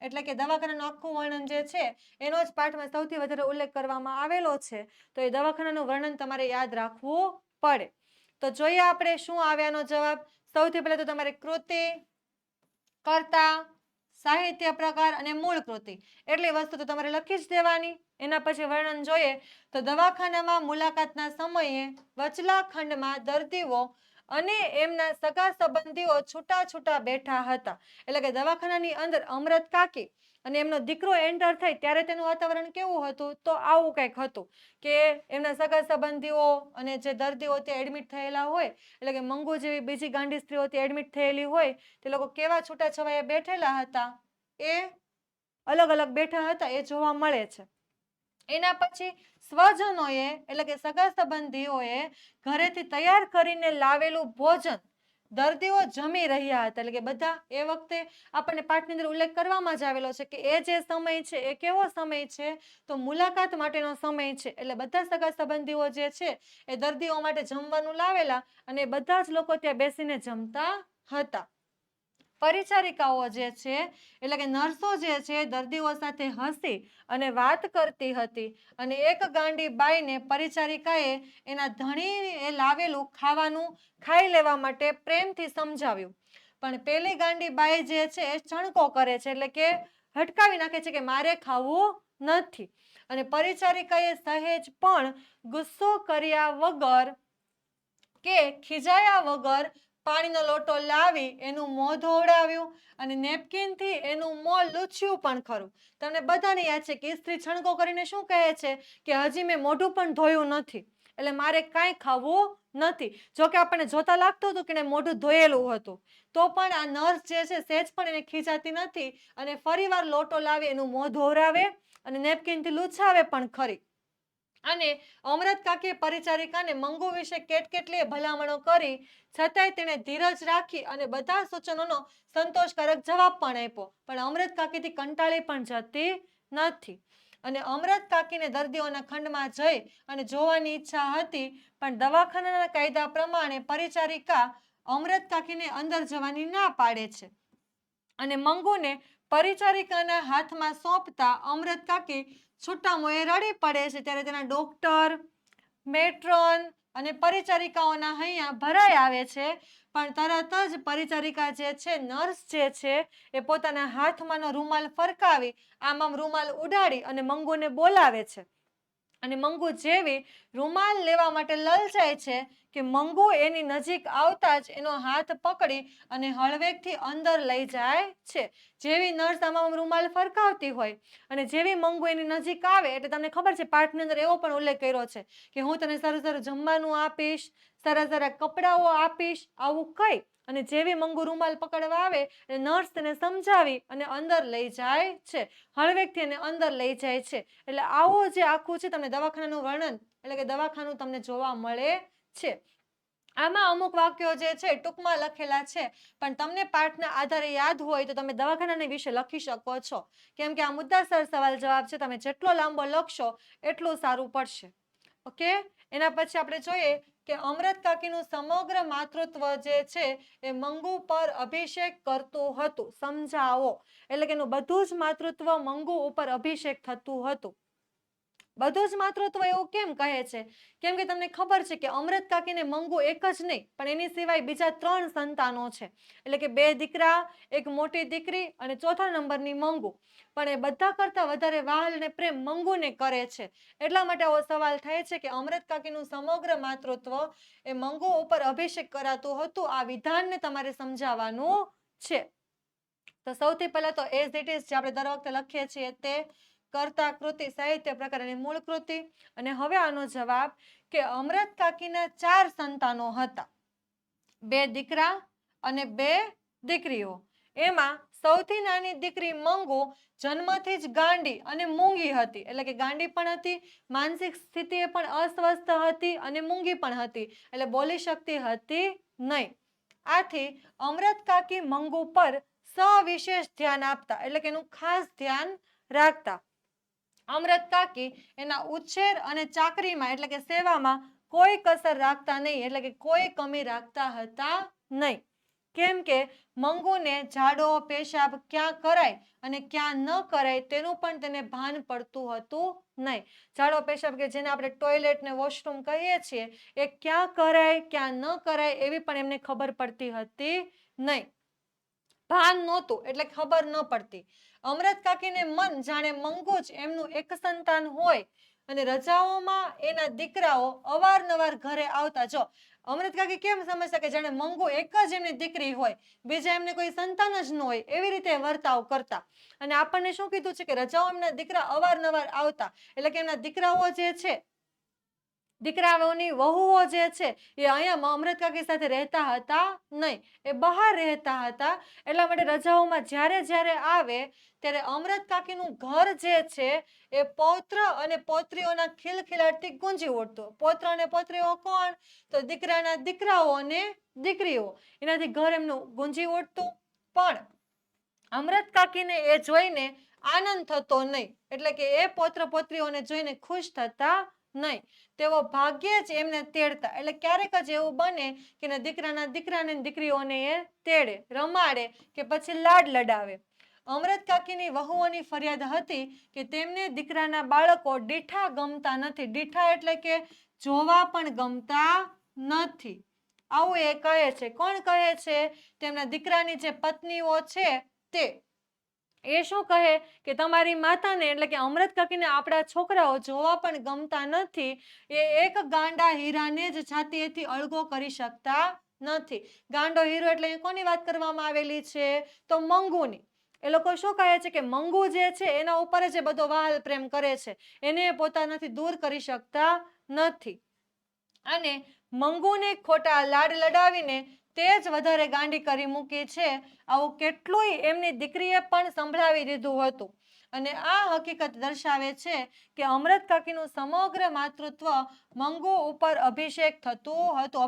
એટલે કે દવાખાનાનું આખું વર્ણન જે છે એનો જ પાઠમાં સૌથી વધારે ઉલ્લેખ કરવામાં આવેલો છે, તો એ દવાખાનાનું વર્ણન તમારે યાદ રાખવું પડે. તો જોઈએ આપણે શું આવ્યાનો જવાબ. સૌથી પહેલા તો તમારે કૃતિ, કર્તા, સાહિત્ય પ્રકાર અને મૂળ કૃતિ એટલી વસ્તુ તો તમારે લખી જ દેવાની. એના પછી વર્ણન જોઈએ તો દવાખાનામાં મુલાકાતના સમયે વચલા ખંડમાં દર્દીઓ અને એમના સગા સંબંધીઓ છૂટા છૂટા બેઠા હતા, એટલે કે દવાખાનાની અંદર અમરત કાકી અને એમનો દીકરો એન્ટર થાય ત્યારે તેનું વાતાવરણ કેવું હતું તો આવું કંઈક હતું કે એમના સગા સંબંધીઓ અને જે દર્દીઓ ત્યાં એડમિટ થયેલા હોય એટલે કે મંગુ જેવી બીજી ગાંડી સ્ત્રીઓ ત્યાં એડમિટ થયેલી હોય તે લોકો કેવા છૂટાછવાયા બેઠેલા હતા એ અલગ અલગ બેઠા હતા એ જોવા મળે છે. એના પછી સ્વજનોએ એટલે કે સગા સંબંધીઓએ ઘરેથી તૈયાર કરીને લાવેલું ભોજન દર્દીઓ જમી રહ્યા હતા, એટલે કે બધા એ વખતે આપણને પાઠની અંદર ઉલ્લેખ કરવામાં જ આવેલો છે કે એ જે સમય છે એ કેવો સમય છે તો મુલાકાત માટેનો સમય છે, એટલે બધા સગા સંબંધીઓ જે છે એ દર્દીઓ માટે જમવાનું લાવેલા અને બધા જ લોકો ત્યાં બેસીને જમતા હતા. પરિચારિકાઓ જે છે એટલે કે નર્સો જે છે દર્દીઓ સાથે હસી અને વાત કરતી હતી અને એક ગાંડી બાઈને પરિચારિકાએ એના ધણીએ લાવેલું ખાવાનું ખાઈ લેવા માટે પ્રેમથી સમજાવ્યું. પણ પેલી ગાંડી બાઈ જે છે એ ચણકો કરે છે એટલે કે હટકાવી નાખે છે કે મારે ખાવું નથી. અને પરિચારિકાએ સહેજ પણ ગુસ્સો કર્યા વગર કે ખીજાયા વગર પાણીનો લોટો લાવી એનું મોં ધોવડાવ્યું અને નેપકિનથી એનું મોં લૂછ્યું પણ ખરું. તમને બધાને યાદ છે કે સ્ત્રી છણકો કરીને શું કહે છે કે હજી મેં મોઢું પણ ધોયું નથી એટલે મારે કાંઈ ખાવું નથી. જો કે આપણને જોતા લાગતું હતું કે એને મોઢું ધોયેલું હતું, તો પણ આ નર્સ જે છે સહેજ પણ એને ખીજાતી નથી અને ફરીવાર લોટો લાવી એનું મોં ધોવરાવે અને નેપકિનથી લૂછાવે પણ ખરી. અને અમરત કાકીએ પરિચારિકાને મંગુ વિશે કેટલીય ભલામણો કરી છતાંય તેણે ધીરજ રાખી અને બધા સૂચનોનો સંતોષકારક જવાબ પણ આપ્યો. પણ અમરત કાકીથી કંટાળી પણ જતી નથી. અને અમરત કાકીને દર્દીઓના ખંડમાં જઈ અને જોવાની ઈચ્છા હતી, પણ દવાખાનાના કાયદા પ્રમાણે પરિચારિકા અમરત કાકીને અંદર જવાની ના પાડે છે. અને મંગુને પરિચારિકાના હાથમાં સોંપતા અમરત કાકી છૂટા મોંએ રડી પડે છે. ત્યારે તેના ડોક્ટર, મેટ્રોન અને પરિચારિકાઓના હૈયા ભરાઈ આવે છે. પણ તરત જ પરિચારિકા જે છે, નર્સ જે છે, એ પોતાના હાથમાંનો રૂમાલ ફરકાવી આમ રૂમાલ ઉડાડી અને મંગુને બોલાવે છે. અને મંગુ જેવી રૂમાલ લેવા માટે લલચાય છે કે મંગુ એની નજીક આવતા જ એનો હાથ પકડી અને હળવેકથી અંદર લઈ જાય છે. જેવી નર્સ આમાં રૂમાલ ફરકાવતી હોય અને જેવી મંગુ એની નજીક આવે એટલે તમને ખબર છે પાઠની અંદર એવો પણ ઉલ્લેખ કર્યો છે કે હું તને સારું સારું જમવાનું આપીશ, સારા સારા કપડાઓ આપીશ, આવું કઈ અને જેવી મંગુ રૂમાલ પકડવા આવે એટલે નર્સ તેને સમજાવી અને અંદર લઈ જાય છે, હળવેકથી એને અંદર લઈ જાય છે. એટલે આવું જે આખું છે તમને દવાખાનાનું વર્ણન એટલે કે દવાખાનું તમને જોવા મળે છે. આમાં અમુક વાક્યો જે છે ટૂંકમાં લખેલા છે, પણ તમને પાઠના આધારે યાદ હોય તો તમે દવાખાના વિશે લખી શકો છો, કેમ કે આ મુદ્દાસર સવાલ જવાબ છે. તમે જેટલો લાંબો લખશો એટલું સારું પડશે. ઓકે, એના પછી આપણે જોઈએ કે અમરત કાકીનું સમગ્ર માતૃત્વ જે છે એ મંગુ પર અભિષેક કરતું હતું. સમજાવો એટલે કે એનું બધું જ માતૃત્વ મંગુ ઉપર અભિષેક થતું હતું. બધું જ માતૃત્વ એવું કેમ કહે છે? કેમ કે તમને ખબર છે કે અમરત કાકીને મંગુ એક જ નહીં પણ એની સિવાય બીજા 3 સંતાનો છે. એટલે કે 2 દીકરા, એક મોટી દીકરી અને ચોથા નંબરની મંગુ. પણ એ બધા કરતા વધારે વહાલ અને પ્રેમ મંગુને કરે છે. એટલા માટે આવો સવાલ થાય છે કે અમરત કાકીનું સમગ્ર માતૃત્વ એ મંગુ ઉપર અભિષેક કરાતું હતું. આ વિધાનને તમારે સમજાવવાનું છે. તો સૌથી પહેલા તો એઝ ઇટ ઇઝ જે આપણે દર વખતે લખીએ છીએ તે કર્તા, કૃતિ, સાહિત્ય પ્રકાર અને મૂળ કૃતિ. અને હવે આનો જવાબ કે અમરત કાકીના 4 સંતાનો હતા, 2 દીકરા અને 2 દીકરીઓ. એમાં સૌથી નાની દીકરી મંગુ જન્મથી જ ગાંડી અને મૂંગી હતી. એટલે કે ગાંડી પણ હતી, માનસિક સ્થિતિએ પણ અસ્વસ્થ હતી અને મૂંગી પણ હતી, એટલે બોલી શકતી હતી નહીં. આથી અમરત કાકી મંગુ પર સવિશેષ ધ્યાન આપતા એટલે કે એનું ખાસ ધ્યાન રાખતા. અમરત કાકી એના ઉછેર અને ચાકરીમાં એટલે કે સેવામાં કોઈ કસર રાખતા નહીં, એટલે કે કોઈ કમી રાખતા હતા નહીં. કેમ કે મંગુને જાડો પેશાબ ક્યાં કરાય અને ક્યાં ન કરાય તેનું પણ તેને ભાન પડતું હતું નહીં. જાડો પેશાબ કે જેને આપણે ટોયલેટ ને વોશરૂમ કહીએ છીએ એ ક્યાં કરાય ક્યાં ન કરાય એવી પણ એમને ખબર પડતી હતી નહીં. ભાન નહોતું એટલે ખબર ન પડતી. અમરત કાકીને મન જાણે મંગુ જ એમનું એક સંતાન હોય અને રજાઓમાં એના દીકરાઓ અવારનવાર ઘરે આવતા. જો અમરત કાકી કેમ સમજતા કે જાણે મંગુ એક જ એમની દીકરી હોય, બીજા એમને કોઈ સંતાન જ ન હોય, એવી રીતે વર્તાવ કરતા. અને આપણને શું કીધું છે કે રજાઓ એમના દીકરા અવારનવાર આવતા એટલે કે એમના દીકરાઓ જે છે, દીકરાઓની વહુઓ જે છે એ અહીંયા અમરત કાકી સાથે રહેતા હતા નહીં, એ બહાર રહેતા હતા. એટલા માટે રજાઓમાં જ્યારે જ્યારે આવે ત્યારે અમરત કાકીનું ઘર જે છે એ પૌત્ર અને પૌત્રીઓના ખિલખિલાટથી ગુંજી ઉઠતું. પૌત્ર અને પૌત્રીઓ કોણ? તો દીકરાના દીકરાઓ અને દીકરીઓ. એનાથી ઘર એમનું ગુંજી ઉઠતું. પણ અમરત કાકીને એ જોઈને આનંદ થતો નહીં, એટલે કે એ પૌત્ર પૌત્રીઓને જોઈને ખુશ થતા નહીં. તેઓ ભાગ્યે જ એમને તેડતા. એટલે ક્યારેક જ એવું બને કે એના દીકરાના દીકરાને ને દીકરીઓને એ તેડે, રમાડે કે પછી લાડ લડાવે. અમરત કાકીની વહુઓની ફરિયાદ હતી કે તેમને દીકરાના બાળકો ડીઠા ગમતા નથી. ડીઠા એટલે કે જોવા પણ ગમતા નથી. આવું એ કહે છે. કોણ કહે છે? તેમના દીકરાની જે પત્નીઓ છે તે. એ શું કહે કે તમારી માતાને એટલે કે અમરત કાકીને આપણા છોકરાઓ જોવા પણ ગમતા નથી. એ એક ગાંડા હીરાને જ છાતીએથી અળગો કરી શકતા નથી. ગાંડો હીરો એટલે કોની વાત કરવામાં આવેલી છે? તો મંગુની. એ લોકો શું કહે છે કે મંગુ જે છે એના ઉપર જ બધો વહાલ પ્રેમ કરે છે, એને પોતાનાથી દૂર કરી શકતા નથી. અને મંગુને ખોટા લાડ લડાવીને તે જ વધારે ગાંડી કરી મૂકી છે. આવું કેટલુંય એમની દીકરીએ પણ સંભળાવી દીધું હતું. અને આ હકીકત દર્શાવે છે કે અમરત કાકીનું સમગ્ર માતૃત્વ મંગુ ઉપર અભિષેક થતું હતું.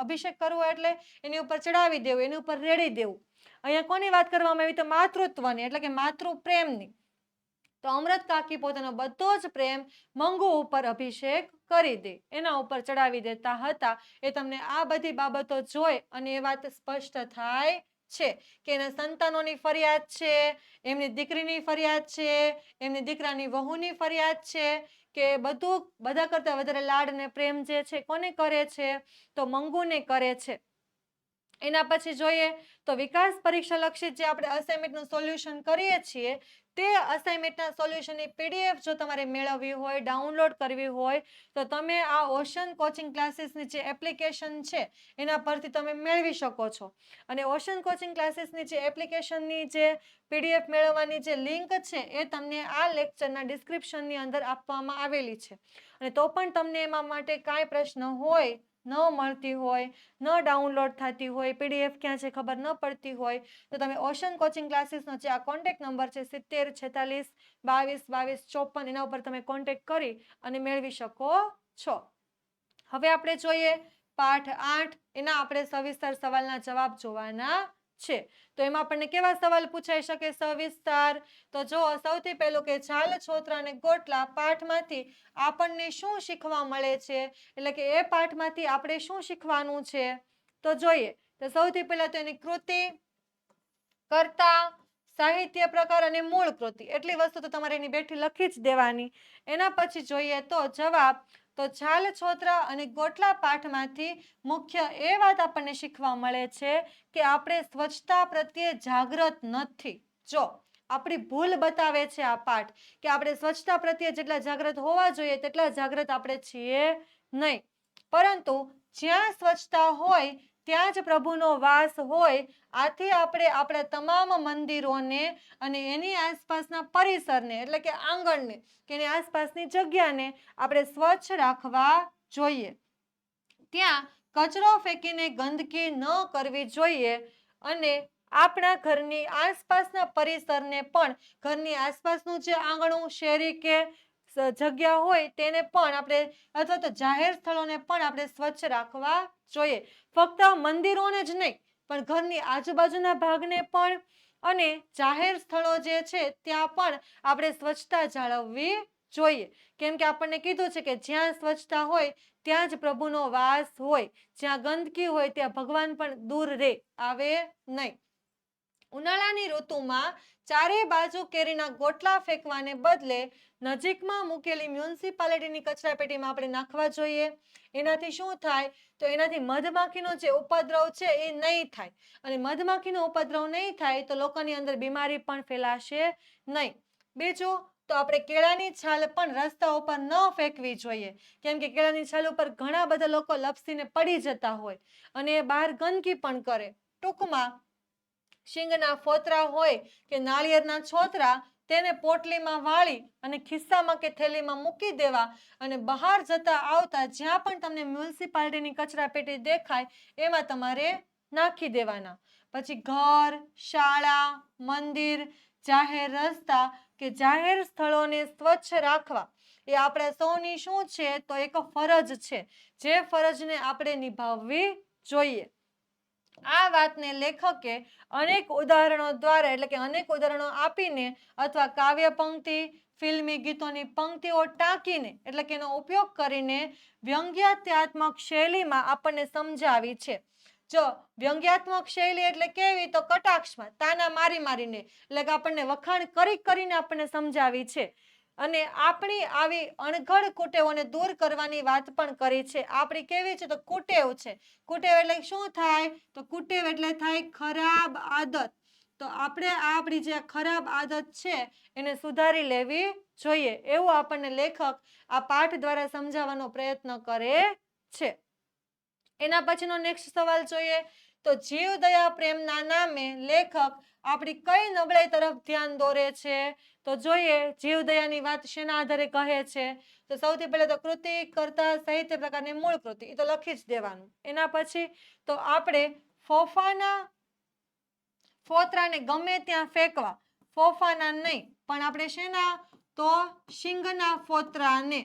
અભિષેક કરવો એટલે એની ઉપર ચડાવી દેવું, એની ઉપર રેડી દેવું. અહીંયા કોની વાત કરવામાં આવી? તો માતૃત્વની, એટલે કે માતૃ પ્રેમની. તો અમરત કાકી પોતાનો બધો જ પ્રેમ મંગુ ઉપર અભિષેક કરી દે, એના ઉપર ચડાવી દેતા હતા. એ તમને આ બધી બાબતો જોઈ અને એ વાત સ્પષ્ટ થાય છે કે એના સંતાનોની ફરિયાદ છે, એમની દીકરીની ફરિયાદ છે, એમની દીકરાની વહુની ફરિયાદ છે કે બધું બધા કરતા વધારે લાડ ને પ્રેમ જે છે કોને કરે છે? તો મંગુને કરે છે. એના પછી જોઈએ તો વિકાસ પરીક્ષા લક્ષિત જે આપણે અસાઇનમેન્ટનું સોલ્યુશન કરીએ છીએ તે અસાઇનમેન્ટના સોલ્યુશનની પીડીએફ જો તમારે મેળવવી હોય, ડાઉનલોડ કરવી હોય તો તમે આ ઓશન કોચિંગ ક્લાસીસની જે એપ્લિકેશન છે એના પરથી તમે મેળવી શકો છો. અને ઓશન કોચિંગ ક્લાસીસની જે એપ્લિકેશનની જે પીડીએફ મેળવવાની જે લિંક છે એ તમને આ લેક્ચરના ડિસ્ક્રિપ્શનની અંદર આપવામાં આવેલી છે. અને તો પણ તમને એમાં માટે કાંઈ પ્રશ્ન હોય, ન મળતી હોય, ન ડાઉનલોડ થતી હોય, પીડીએફ ક્યાં છે ખબર ન પડતી હોય તો તમે ઓશન કોચિંગ ક્લાસીસનો જે આ કોન્ટેક્ટ નંબર છે 70 46 22 22 54 એના ઉપર તમે કોન્ટેક્ટ કરી અને મેળવી શકો છો. હવે આપણે જોઈએ પાઠ 8. એના આપણે સવિસ્તાર સવાલના જવાબ જોવાના છે. તો એમાં આપણને કેવા સવાલ પૂછાઈ શકે સવિસ્તાર? તો જો સૌથી પહેલું કે છાલ, છોતરા અને ગોટલા પાઠમાંથી આપણને શું શીખવા મળે છે? એટલે કે એ પાઠમાંથી આપણે શું શીખવાનું છે? તો જોઈએ તો સૌથી પહેલા તો એની કૃતિ, કર્તા, સાહિત્ય પ્રકાર અને મૂળ કૃતિ. એટલી વસ્તુ તો તમારે એની બેઠી લખી જ દેવાની. એના પછી જોઈએ તો જવાબ. તો છાલ, છોતરા અને ગોટલા પાઠમાંથી મુખ્ય એ વાત આપણને શીખવા મળે છે કે આપણે સ્વચ્છતા પ્રત્યે જાગૃત નથી. જો આપણી ભૂલ બતાવે છે આ પાઠ કે આપણે સ્વચ્છતા પ્રત્યે જેટલા જાગૃત હોવા જોઈએ તેટલા જાગૃત આપણે છીએ નહીં. પરંતુ જ્યાં સ્વચ્છતા હોય ત્યાં જ પ્રભુનો વાસ હોય. આથી આપણે આપણા તમામ મંદિરોને અને એની આસપાસના પરિસરને એટલે કે આંગણને કે એની આસપાસની જગ્યાને આપણે સ્વચ્છ રાખવા જોઈએ. ત્યાં કચરો ફેંકીને ગંદકી ન કરવી જોઈએ. અને આપણા ઘરની આસપાસના પરિસરને પણ, ઘરની આસપાસનું જે આંગણું, શેરી કે જગ્યા હોય તેને પણ આપણે અથવા તો જાહેર સ્થળોને પણ આપણે સ્વચ્છ રાખવા જોઈએ. ફક્ત મંદિરોને જ નહીં પણ ઘરની આજુબાજુના ભાગને પણ અને જાહેર સ્થળો જે છે ત્યાં પણ આપણે સ્વચ્છતા જાળવવી જોઈએ. કેમ કે આપણને કીધું છે કે જ્યાં સ્વચ્છતા હોય ત્યાં જ પ્રભુનો વાસ હોય. જ્યાં ગંદકી હોય ત્યાં ભગવાન પણ દૂર રહે, આવે નહીં. ઉનાળાની ઋતુમાં ચારે બાજુ કેરીના ગોટલા ફેંકવાને બદલે નજીકમાં મૂકેલી મ્યુનિસિપાલિટીની કચરાપેટીમાં આપણે નાખવા જોઈએ. એનાથી શું થાય? તો એનાથી મધમાખીનો જે ઉપદ્રવ છે એ નહીં થાય. અને મધમાખીનો ઉપદ્રવ નહીં થાય તો લોકોની અંદર બીમારી પણ ફેલાશે નહીં. બીજું તો આપણે કેળાની છાલ પણ રસ્તા ઉપર ન ફેંકવી જોઈએ. કેમ કે કેળાની છાલ ઉપર ઘણા બધા લોકો લપસીને પડી જતા હોય અને એ બહાર ગંદકી પણ કરે. ટૂંકમાં શીંગના ફોતરા હોય કે નાળિયેરના છોતરા તેને પોટલીમાં વાળી અને ખિસ્સામાં કે થેલીમાં મૂકી દેવા અને બહાર જતા આવતા જ્યાં પણ તમને મ્યુનિસિપાલિટીની કચરાપેટી દેખાય એમાં તમારે નાખી દેવાના. પછી ઘર, શાળા, મંદિર, જાહેર રસ્તા કે જાહેર સ્થળોને સ્વચ્છ રાખવા એ આપણા સૌની શું છે? તો એક ફરજ છે. જે ફરજને આપણે નિભાવવી જોઈએ. આ વાતને લેખકે અનેક ઉદાહરણો દ્વારા એટલે કે અનેક ઉદાહરણો આપીને અથવા કાવ્ય પંક્તિ, ફિલ્મી ગીતોની પંક્તિઓ ટાંકીને એટલે કે એનો ઉપયોગ કરીને વ્યંગ્યાત્મક શૈલીમાં આપણને સમજાવી છે. જો વ્યંગ્યાત્મક શૈલી એટલે કેવી, તો કટાક્ષમાં તાના મારીને એટલે કે આપણને વખાણ કરીને આપણને સમજાવી છે. અને આપણી આવી અણઘડ કુટેવોને દૂર કરવાની વાત પણ કરી છે. આપણી કેવી છે, તો કુટેવ છે. કુટેવ એટલે શું થાય, તો કુટેવ એટલે થાય ખરાબ આદત. તો આપણે આપણી જે ખરાબ આદત છે એને સુધારી લેવી જોઈએ, એવું આપણને લેખક આ પાઠ દ્વારા સમજાવવાનો પ્રયત્ન કરે છે. એના પછીનો નેક્સ્ટ સવાલ જોઈએ તો જીવ દયા પ્રેમના નામે લેખક આપણી કઈ નબળાઈ તરફ ધ્યાન દોરે છે. તો જોઈએ જીવ દયાની વાત શેના આધારે કહે છે. તો સૌથી પહેલા તો કૃતિ, કર્તા, સાહિત્ય પ્રકારની મૂળ કૃતિ, એ તો લખી જ દેવાનું. એના પછી તો આપણે ફોફાના ફોતરાને ગમે ત્યાં ફેંકવા, ફોફાના નહીં પણ આપણે શેના, તો શીંગના ફોતરાને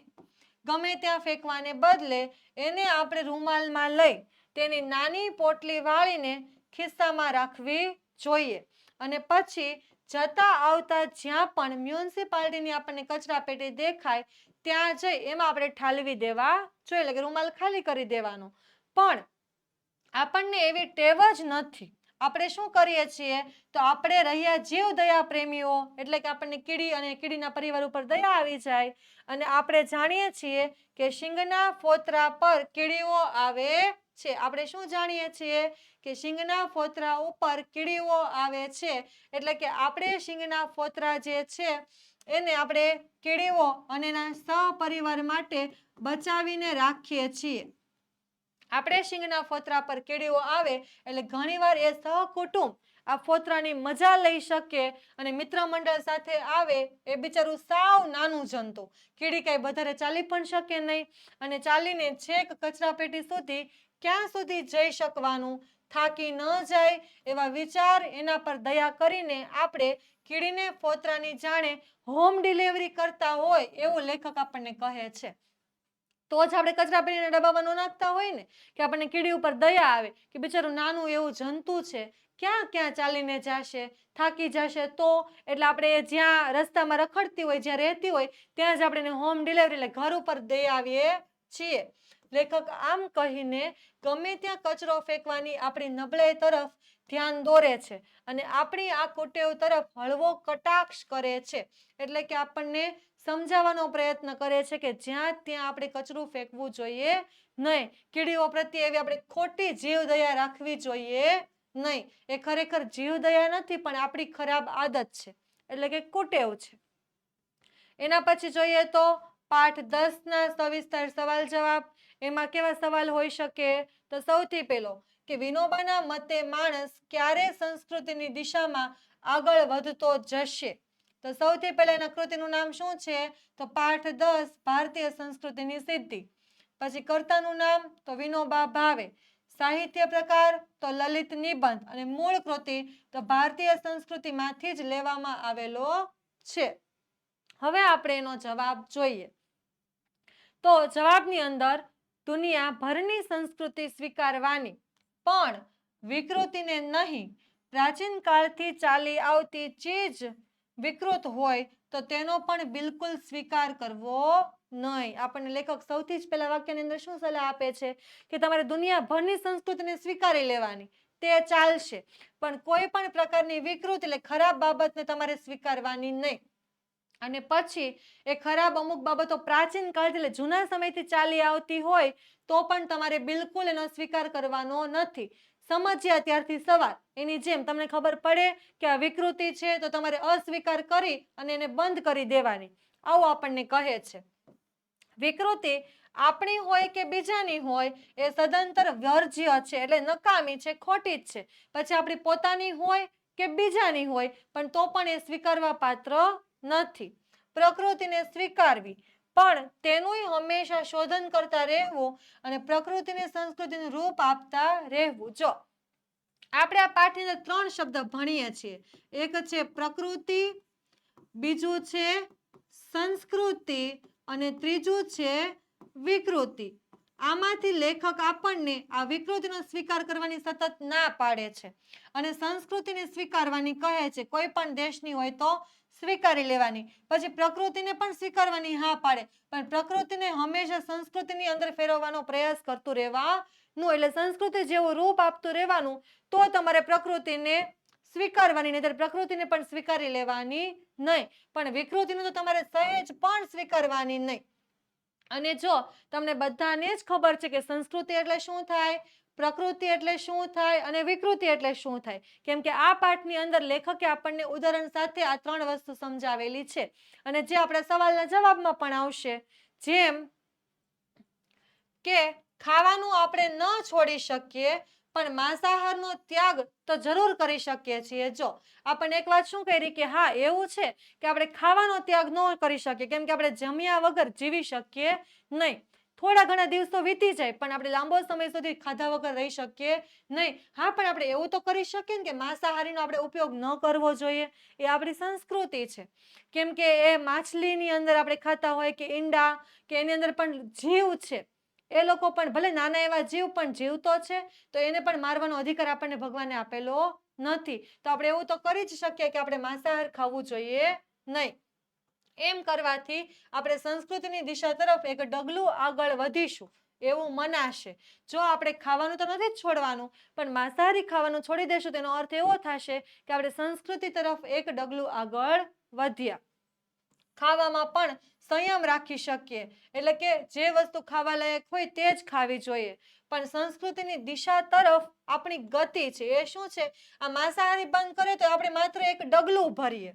ગમે ત્યાં ફેંકવાને બદલે એને આપણે રૂમાલમાં લઈ તેની નાની પોટલી વાળીને ખિસ્સામાં રાખવી જોઈએ. અને પછી જતા આવતા જ્યાં પણ મ્યુનિસિપાલિટીની આપણને કચરા પેટી દેખાય ત્યાં જઈ એમાં આપણે ઠાલવી દેવા જોઈએ, એટલે કે રૂમાલ ખાલી કરી દેવાનો. પણ આપણને એવી ટેવ જ નથી. આપણે શું કરીએ છીએ, તો આપણે રહ્યા જીવ દયા પ્રેમીઓ, એટલે કે આપણને કીડી અને કીડીના પરિવાર ઉપર દયા આવી જાય અને આપણે જાણીએ છીએ કે શીંગના ફોતરા પર કીડીઓ આવે છે. આપણે શું જાણીએ છીએ કે શીંગના ફોતરા ઉપર કીડીઓ આવે છે, એટલે કે આપણે શીંગના ફોતરા જે છે એને આપણે કીડીઓ અને એના સહપરિવાર માટે બચાવીને રાખીએ છીએ. આપણે શીંગના ફોતરા પર કીડીઓ આવે એટલે ઘણીવાર એ સહકુટુંબ આ ફોતરાની મજા લઈ શકે અને મિત્ર મંડળ સાથે આવે એ બિચારું સાવ નાનું જંતુ, કીડી કઈ વધારે ચાલી પણ શકે નહીં અને ચાલીને છેક કચરા પેટી સુધી ક્યાં સુધી જઈ શકવાનું, થાકી ન જાય એવા વિચાર એના પર દયા કરીને આપણે કીડીને ફોતરાની જાણે હોમ ડિલિવરી કરતા હોય એવું લેખક આપણને કહે છે. તો જ આપણે કચરા પેટીના ડબ્બામાં ન નાખતા હોય ને, કે આપણને કીડી ઉપર દયા આવે કે બિચારું નાનું એવું જંતુ છે, ક્યાં ક્યાં ચાલીને જશે, થાકી જશે તો, એટલે આપણે જ્યાં રસ્તામાં રખડતી હોય, જ્યાં રહેતી હોય ત્યાં જ આપણે એને હોમ ડિલિવરી એટલે ઘર ઉપર દઈ આવીએ છીએ. લેખક આમ કહીને ગમે ત્યાં કચરો ફેંકવાની આપણી નબળાઈ તરફ ધ્યાન દોરે છે અને આપણી આ કુટેવ તરફ હળવો કટાક્ષ કરે છે, એટલે કે આપણને સમજાવવાનો પ્રયત્ન કરે છે કે જ્યાં ત્યાં આપણે કચરું ફેંકવું જોઈએ નહીં, કીડીઓ પ્રત્યે એવી આપણે ખોટી જીવદયા રાખવી જોઈએ નહીં. એ ખરેખર જીવદયા નથી પણ આપણી ખરાબ આદત છે, એટલે કે કુટેવ છે. એના પછી જોઈએ તો પાઠ 10ના સવિસ્તર સવાલ જવાબ. એમાં કેવા સવાલ હોઈ શકે, તો સૌથી પહેલો કે વિનોબાના મતે માણસ ક્યારે સંસ્કૃતિની દિશામાં આગળ વધતો જશે. તો સૌથી પહેલા એના કૃતિનું નામ શું છે, તો પાઠ 10 ભારતીય સંસ્કૃતિની સિદ્ધિ. પછી કર્તાનું નામ તો વિનોબા ભાવે, સાહિત્ય પ્રકાર તો લલિત નિબંધ અને મૂળ કૃતિ તો ભારતીય સંસ્કૃતિમાંથી જ લેવામાં આવેલો છે. હવે આપણે એનો જવાબ જોઈએ. તો જવાબની અંદર દુનિયાભરની સંસ્કૃતિ સ્વીકારવાની પણ વિકૃતિને નહીં, પ્રાચીન કાળથી ચાલી આવતી ચીજ વિકૃત હોય તો તેનો પણ બિલકુલ સ્વીકાર કરવો નહીં. આપણને લેખક સૌથી જ પહેલા વાક્યની અંદર શું સલાહ આપે છે કે તમારે દુનિયાભરની સંસ્કૃતિને સ્વીકારી લેવાની, તે ચાલશે પણ કોઈ પણ પ્રકારની વિકૃતિ એટલે ખરાબ બાબતને તમારે સ્વીકારવાની નહીં. અને પછી એ ખરાબ અમુક બાબતો પ્રાચીન કાળથી એટલે જૂના સમયથી ચાલી આવતી હોય તો પણ તમારે બિલકુલ એનો સ્વીકાર કરવાનો નથી. સમજ્યા ત્યારથી સવાર, એની જેમ તમને ખબર પડે કે આ વિકૃતિ છે તો તમારે અસ્વીકાર કરી અને એને બંધ કરી દેવાની, આવું આપણને કહે છે. વિકૃતિ આપણી હોય કે બીજાની હોય એ સદંતર વર્જ્ય છે, એટલે નકામી છે, ખોટી જ છે. પછી આપણી પોતાની હોય કે બીજાની હોય પણ તો પણ એ સ્વીકારવા પાત્ર નથી. પ્રકૃતિને સ્વીકારવી પણ તેનું હંમેશા શોધન કરતા રહેવું અને પ્રકૃતિને સંસ્કૃતિનું રૂપ આપતા રહેવું. જો આપણે આ પાઠની અંદર 3 શબ્દ ભણીએ છીએ, એક છે પ્રકૃતિ, બીજું છે સંસ્કૃતિ અને ત્રીજું છે વિકૃતિ. આમાંથી લેખક આપણને આ વિકૃતિનો સ્વીકાર કરવાની સતત ના પાડે છે અને સંસ્કૃતિને સ્વીકારવાની કહે છે. કોઈ પણ દેશની હોય તો સ્વીકારી લેવાની. પછી પ્રકૃતિને પણ સ્વીકારવાની હા પાડે, પણ પ્રકૃતિને હંમેશા સંસ્કૃતિની અંદર ફેરવવાનો પ્રયાસ કરતું રહેવાનું. એટલે સંસ્કૃતિ જેવું રૂપ આપતું રહેવાનું, તો તમારે પ્રકૃતિને સ્વીકારવાની, નહીંતર પ્રકૃતિને પણ સ્વીકારી લેવાની નહીં. પણ વિકૃતિને તો તમારે સહેજ પણ સ્વીકારવાની નહીં. અને જો તમને બધાને જ ખબર છે કે સંસ્કૃતિ એટલે શું થાય, પ્રકૃતિ એટલે શું થાય અને વિકૃતિ એટલે શું થાય, કેમ કે આ પાઠની અંદર લેખકે આપણને ઉદાહરણ સાથે આ ત્રણ વસ્તુ સમજાવેલી છે. અને જે આપણા સવાલના જવાબમાં પણ આવશે, જેમ કે ખાવાનું આપણે ન છોડી શકીએ, પણ માંસાહારનો ત્યાગ તો જરૂર કરી શકીએ છીએ. જો આપણને એક વાત શું કરી કે હા એવું છે કે આપણે ખાવાનો ત્યાગ ન કરી શકીએ, કેમ કે આપણે જમ્યા વગર જીવી શકીએ નહીં. થોડા ઘણા દિવસો વીતી જાય પણ આપણે લાંબો સમય સુધી ખાધા વગર રહી શકીએ નહીં. હા, પણ આપણે એવું તો કરી શકીએ ને કે માંસાહારીનો આપણે ઉપયોગ ન કરવો જોઈએ. એ આપણી સંસ્કૃતિ છે. કેમ કે એ માછલીની અંદર આપણે ખાતા હોય કે ઈંડા, કે એની અંદર પણ જીવ છે. એ લોકો પણ ભલે નાના એવા જીવ પણ જીવતો છે, તો એને પણ મારવાનો અધિકાર આપણને ભગવાને આપેલો નથી. તો આપણે એવું તો કરી જ શકીએ કે આપણે માંસાહાર ખાવું જોઈએ નહીં. એમ કરવાથી આપણે સંસ્કૃતિની દિશા તરફ એક ડગલું આગળ વધીશું એવું મનાશે. જો આપણે ખાવાનું તો નથી જ છોડવાનું, પણ માંસાહારી ખાવાનું છોડી દેશું, તેનો અર્થ એવો થશે કે આપણે સંસ્કૃતિ તરફ એક ડગલું આગળ વધ્યા. ખાવામાં પણ સંયમ રાખી શકીએ, એટલે કે જે વસ્તુ ખાવા લાયક હોય તે જ ખાવી જોઈએ. પણ સંસ્કૃતિની દિશા તરફ આપણી ગતિ છે એ શું છે, આ માંસાહારી બંધ કરે તો આપણે માત્ર એક ડગલું ભરીએ,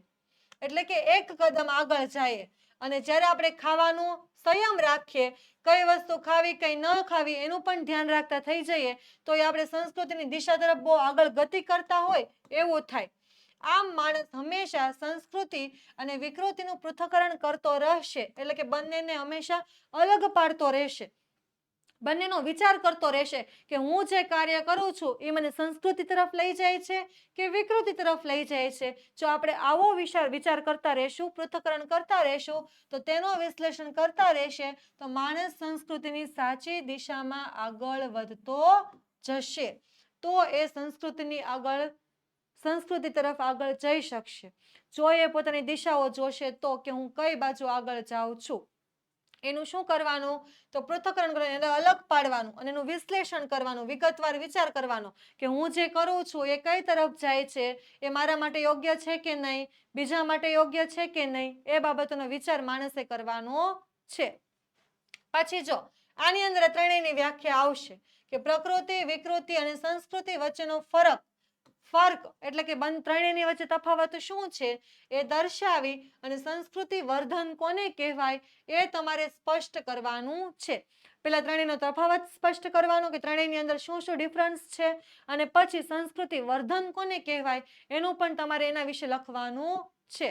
એટલે કે એક કદમ આગળ જઈએ. અને જ્યારે આપણે ખાવાનું સંયમ રાખીએ, કઈ વસ્તુ ખાવી કઈ ન ખાવી એનું પણ ધ્યાન રાખતા થઈ જઈએ, તો એ આપણે સંસ્કૃતિની દિશા તરફ બહુ આગળ ગતિ કરતા હોય એવું થાય. આમ માણસ હંમેશા સંસ્કૃતિ અને વિકૃતિનું પૃથ્થકરણ કરતો રહેશે, એટલે કે બંનેને હંમેશા અલગ પાડતો રહેશે. બંનેનો વિચાર કરતો રહેશે કે હું જે કાર્ય કરું છું એ મને સંસ્કૃતિ તરફ લઈ જાય છે કે વિકૃતિ તરફ લઈ જાય છે. જો આપણે આવો વિચાર કરતા રહેશું, પૃથ્થકરણ કરતા રહેશું, તો તેનો વિશ્લેષણ કરતા રહેશે, તો માણસ સંસ્કૃતિની સાચી દિશામાં આગળ વધતો જશે. તો એ સંસ્કૃતિ તરફ આગળ જઈ શકશે. જો એ પોતાની દિશાઓ જોશે તો કે હું કઈ બાજુ આગળ જાઉં છું, એનું શું કરવાનું, તો પૃથ્થકરણ કરવાનું, એટલે અલગ પાડવાનું અને એનું વિશ્લેષણ કરવાનું, વિગતવાર વિચાર કરવાનો કે હું જે કરું છું એ કઈ તરફ જાય છે, એ મારા માટે યોગ્ય છે કે નહીં, બીજા માટે યોગ્ય છે કે નહીં, એ બાબતોનો વિચાર માણસે કરવાનો છે. પછી જો આની અંદર ત્રણેયની વ્યાખ્યા આવશે કે પ્રકૃતિ, વિકૃતિ અને સંસ્કૃતિ વચ્ચેનો ફરક એટલે કે ત્રણેયની વચ્ચે તફાવત શું છે એ દર્શાવી અને સંસ્કૃતિ વર્ધન કોને કહેવાય એ તમારે સ્પષ્ટ કરવાનું છે. પેલા ત્રણેયનો તફાવત સ્પષ્ટ કરવાનો કે ત્રણેયની અંદર શું શું ડિફરન્સ છે, અને પછી સંસ્કૃતિ વર્ધન કોને કહેવાય એનું પણ તમારે એના વિશે લખવાનું છે.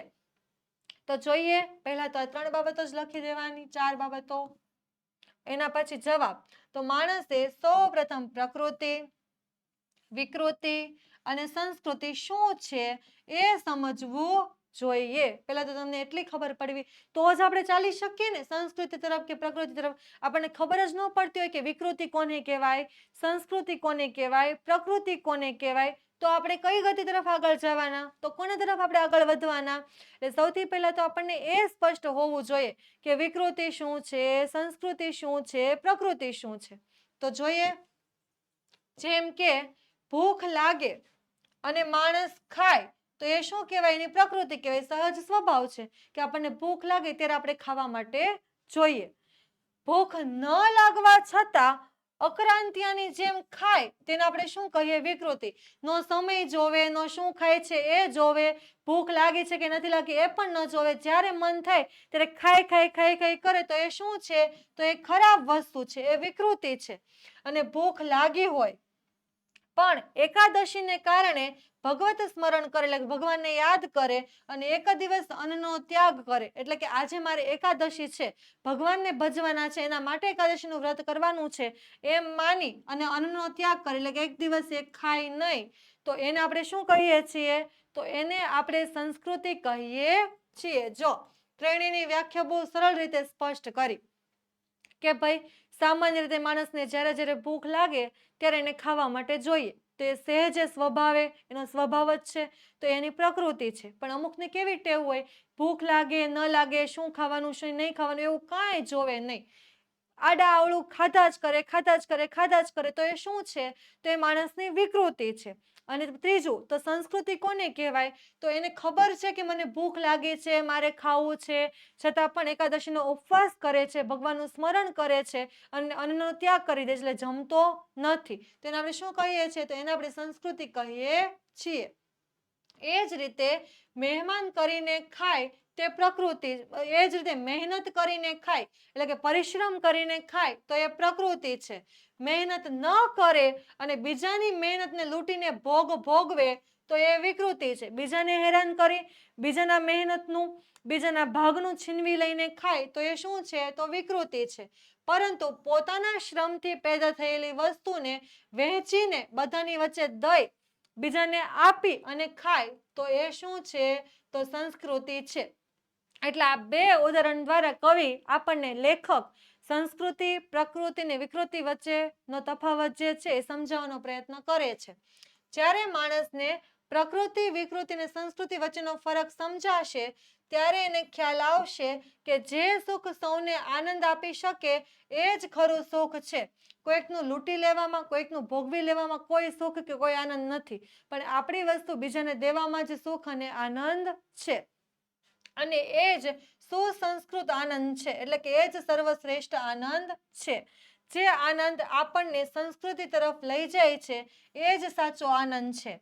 તો જોઈએ, પહેલા તો આ 3 બાબતો જ લખી દેવાની, 4 બાબતો. એના પછી જવાબ. તો માણસે સૌપ્રથમ પ્રકૃતિ, વિકૃતિ અને સંસ્કૃતિ શું છે એ સમજવું જોઈએ. પહેલા તો તમને એટલી ખબર પડવી તો જ આપણે ચાલી શકીએ ને સંસ્કૃતિ તરફ કે પ્રકૃતિ તરફ. આપણને ખબર જ ન પડતી હોય કે વિકૃતિ કોને કહેવાય, સંસ્કૃતિ કોને કહેવાય, પ્રકૃતિ કોને કહેવાય, તો આપણે કઈ ગતિ તરફ આગળ જવાના, તો કોના તરફ આપણે આગળ વધવાના. એટલે સૌથી પહેલા તો આપણને એ સ્પષ્ટ હોવું જોઈએ કે વિકૃતિ શું છે, સંસ્કૃતિ શું છે, પ્રકૃતિ શું છે. તો જોઈએ, જેમ કે ભૂખ લાગે અને માણસ ખાય તો એ શું કહેવાય, એની પ્રકૃતિ કહેવાય. સહજ સ્વભાવ છે કે આપણને ભૂખ લાગે ત્યારે આપણે ખાવા માટે જોઈએ. ભૂખ ન લાગવા છતાં અક્રાંતિયાની જેમ ખાય તેને આપણે શું કહીએ, વિકૃતિ. નો સમય જોવે, નો શું ખાય છે એ જોવે, ભૂખ લાગી છે કે નથી લાગી એ પણ ન જોવે, જ્યારે મન થાય ત્યારે ખાઈ કરે તો એ શું છે, તો એ ખરાબ વસ્તુ છે, એ વિકૃતિ છે. અને ભૂખ લાગી હોય પણ એકાદશીને કારણે ભગવત સ્મરણ કરે, એટલે ભગવાનને યાદ કરે અને એક દિવસ અન્નનો ત્યાગ કરે, એટલે કે આજે મારે એકાદશી છે, ભગવાનને ભજવાના છે, એના માટે એકાદશીનું વ્રત કરવાનું છે એમ માની અને અન્નનો ત્યાગ કરે, એટલે કે એક દિવસ એ ખાય નહીં, તો એને આપણે શું કહીએ છીએ, તો એને આપણે સંસ્કૃતિ કહીએ છીએ. જો ત્રણેયની વ્યાખ્યા બહુ સરળ રીતે સ્પષ્ટ કરી કે ભાઈ સામાન્ય રીતે માણસને જ્યારે જ્યારે ભૂખ લાગે ત્યારે એને ખાવા માટે જોઈએ. તે સહેજે સ્વભાવે એનો સ્વભાવ જ છે, તો એની પ્રકૃતિ છે. પણ અમુકને કેવી ટેવ હોય, ભૂખ લાગે ન લાગે, શું ખાવાનું શું નહીં ખાવાનું એવું કાંઈ જોવે નહીં, આડા અવળું ખાધા જ કરે, ખાધા જ કરે, ખાધા જ કરે. તો એ શું છે? તો એ માણસની વિકૃતિ છે. અને ત્રીજું તો સંસ્કૃતિ કોને કહેવાય? તો એને ખબર છે કે મને ભૂખ લાગી છે, મારે ખાવું છે, છતાં પણ એકાદશીનો ઉપવાસ કરે છે, ભગવાનનું સ્મરણ કરે છે અને અન્નનો ત્યાગ કરી દે છે, એટલે જમતો નથી. તો એને આપણે શું કહીએ છીએ? તો એને આપણે સંસ્કૃતિ કહીએ છીએ. એ જ રીતે મહેમાન કરીને ખાય તે પ્રકૃતિ, એ જ રીતે મહેનત કરીને ખાય એટલે કે પરિશ્રમ કરીને ખાય તો એ પ્રકૃતિ છે. મહેનત ન કરે અને બીજાની મહેનતને લૂંટીને ભોગવે તો એ વિકૃતિ છે. બીજાને હેરાન કરી, બીજાના મહેનતનું, બીજાના ભાગનું છીનવી લઈને ખાય તો એ શું છે? તો વિકૃતિ છે. પરંતુ પોતાના શ્રમથી પેદા થયેલી વસ્તુને વહેંચીને બધાની વચ્ચે દઈ બીજાને આપી અને ખાય તો એ શું છે? તો સંસ્કૃતિ છે. એટલે આ બે ઉદાહરણ દ્વારા કવિ આપણને, લેખક, સંસ્કૃતિ, પ્રકૃતિ ને વિકૃતિ વચ્ચેનો તફાવત જે છે એ સમજાવવાનો પ્રયત્ન કરે છે. જ્યારે માણસને પ્રકૃતિ, વિકૃતિ અને સંસ્કૃતિ વચ્ચેનો ફરક સમજાશે ત્યારે એને ખ્યાલ આવશે કે જે સુખ સૌને આનંદ આપી શકે એ જ ખરું સુખ છે. કોઈકનું લૂંટી લેવામાં, કોઈકનું ભોગવી લેવામાં કોઈ સુખ કે કોઈ આનંદ નથી, પણ આપણી વસ્તુ બીજાને દેવામાં જ સુખ અને આનંદ છે. અને એ જ સુસંસ્કૃત આનંદ છે, એટલે કે એ જ સર્વશ્રેષ્ઠ આનંદ છે. જે આનંદ આપણને સંસ્કૃતિ તરફ લઈ જાય છે એ જ સાચો આનંદ છે.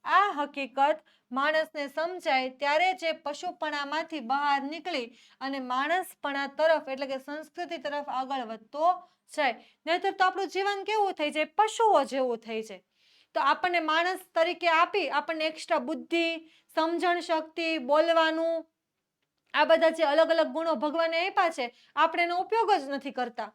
આ હકીકત માણસને સમજાય ત્યારે જે પશુપણામાંથી બહાર નીકળી અને માણસપણા તરફ એટલે કે સંસ્કૃતિ તરફ આગળ વધતો જાય. નહીંતર તો આપણું જીવન કેવું થઈ જાય? પશુઓ જેવું થઈ જાય. તો આપણને માણસ તરીકે આપી આપણને એક્સ્ટ્રા બુદ્ધિ, સમજણ શક્તિ, બોલવાનું, આ બધા જે અલગ અલગ ગુણો ભગવાને આપ્યા છે, આપણે એનો ઉપયોગ જ નથી કરતા.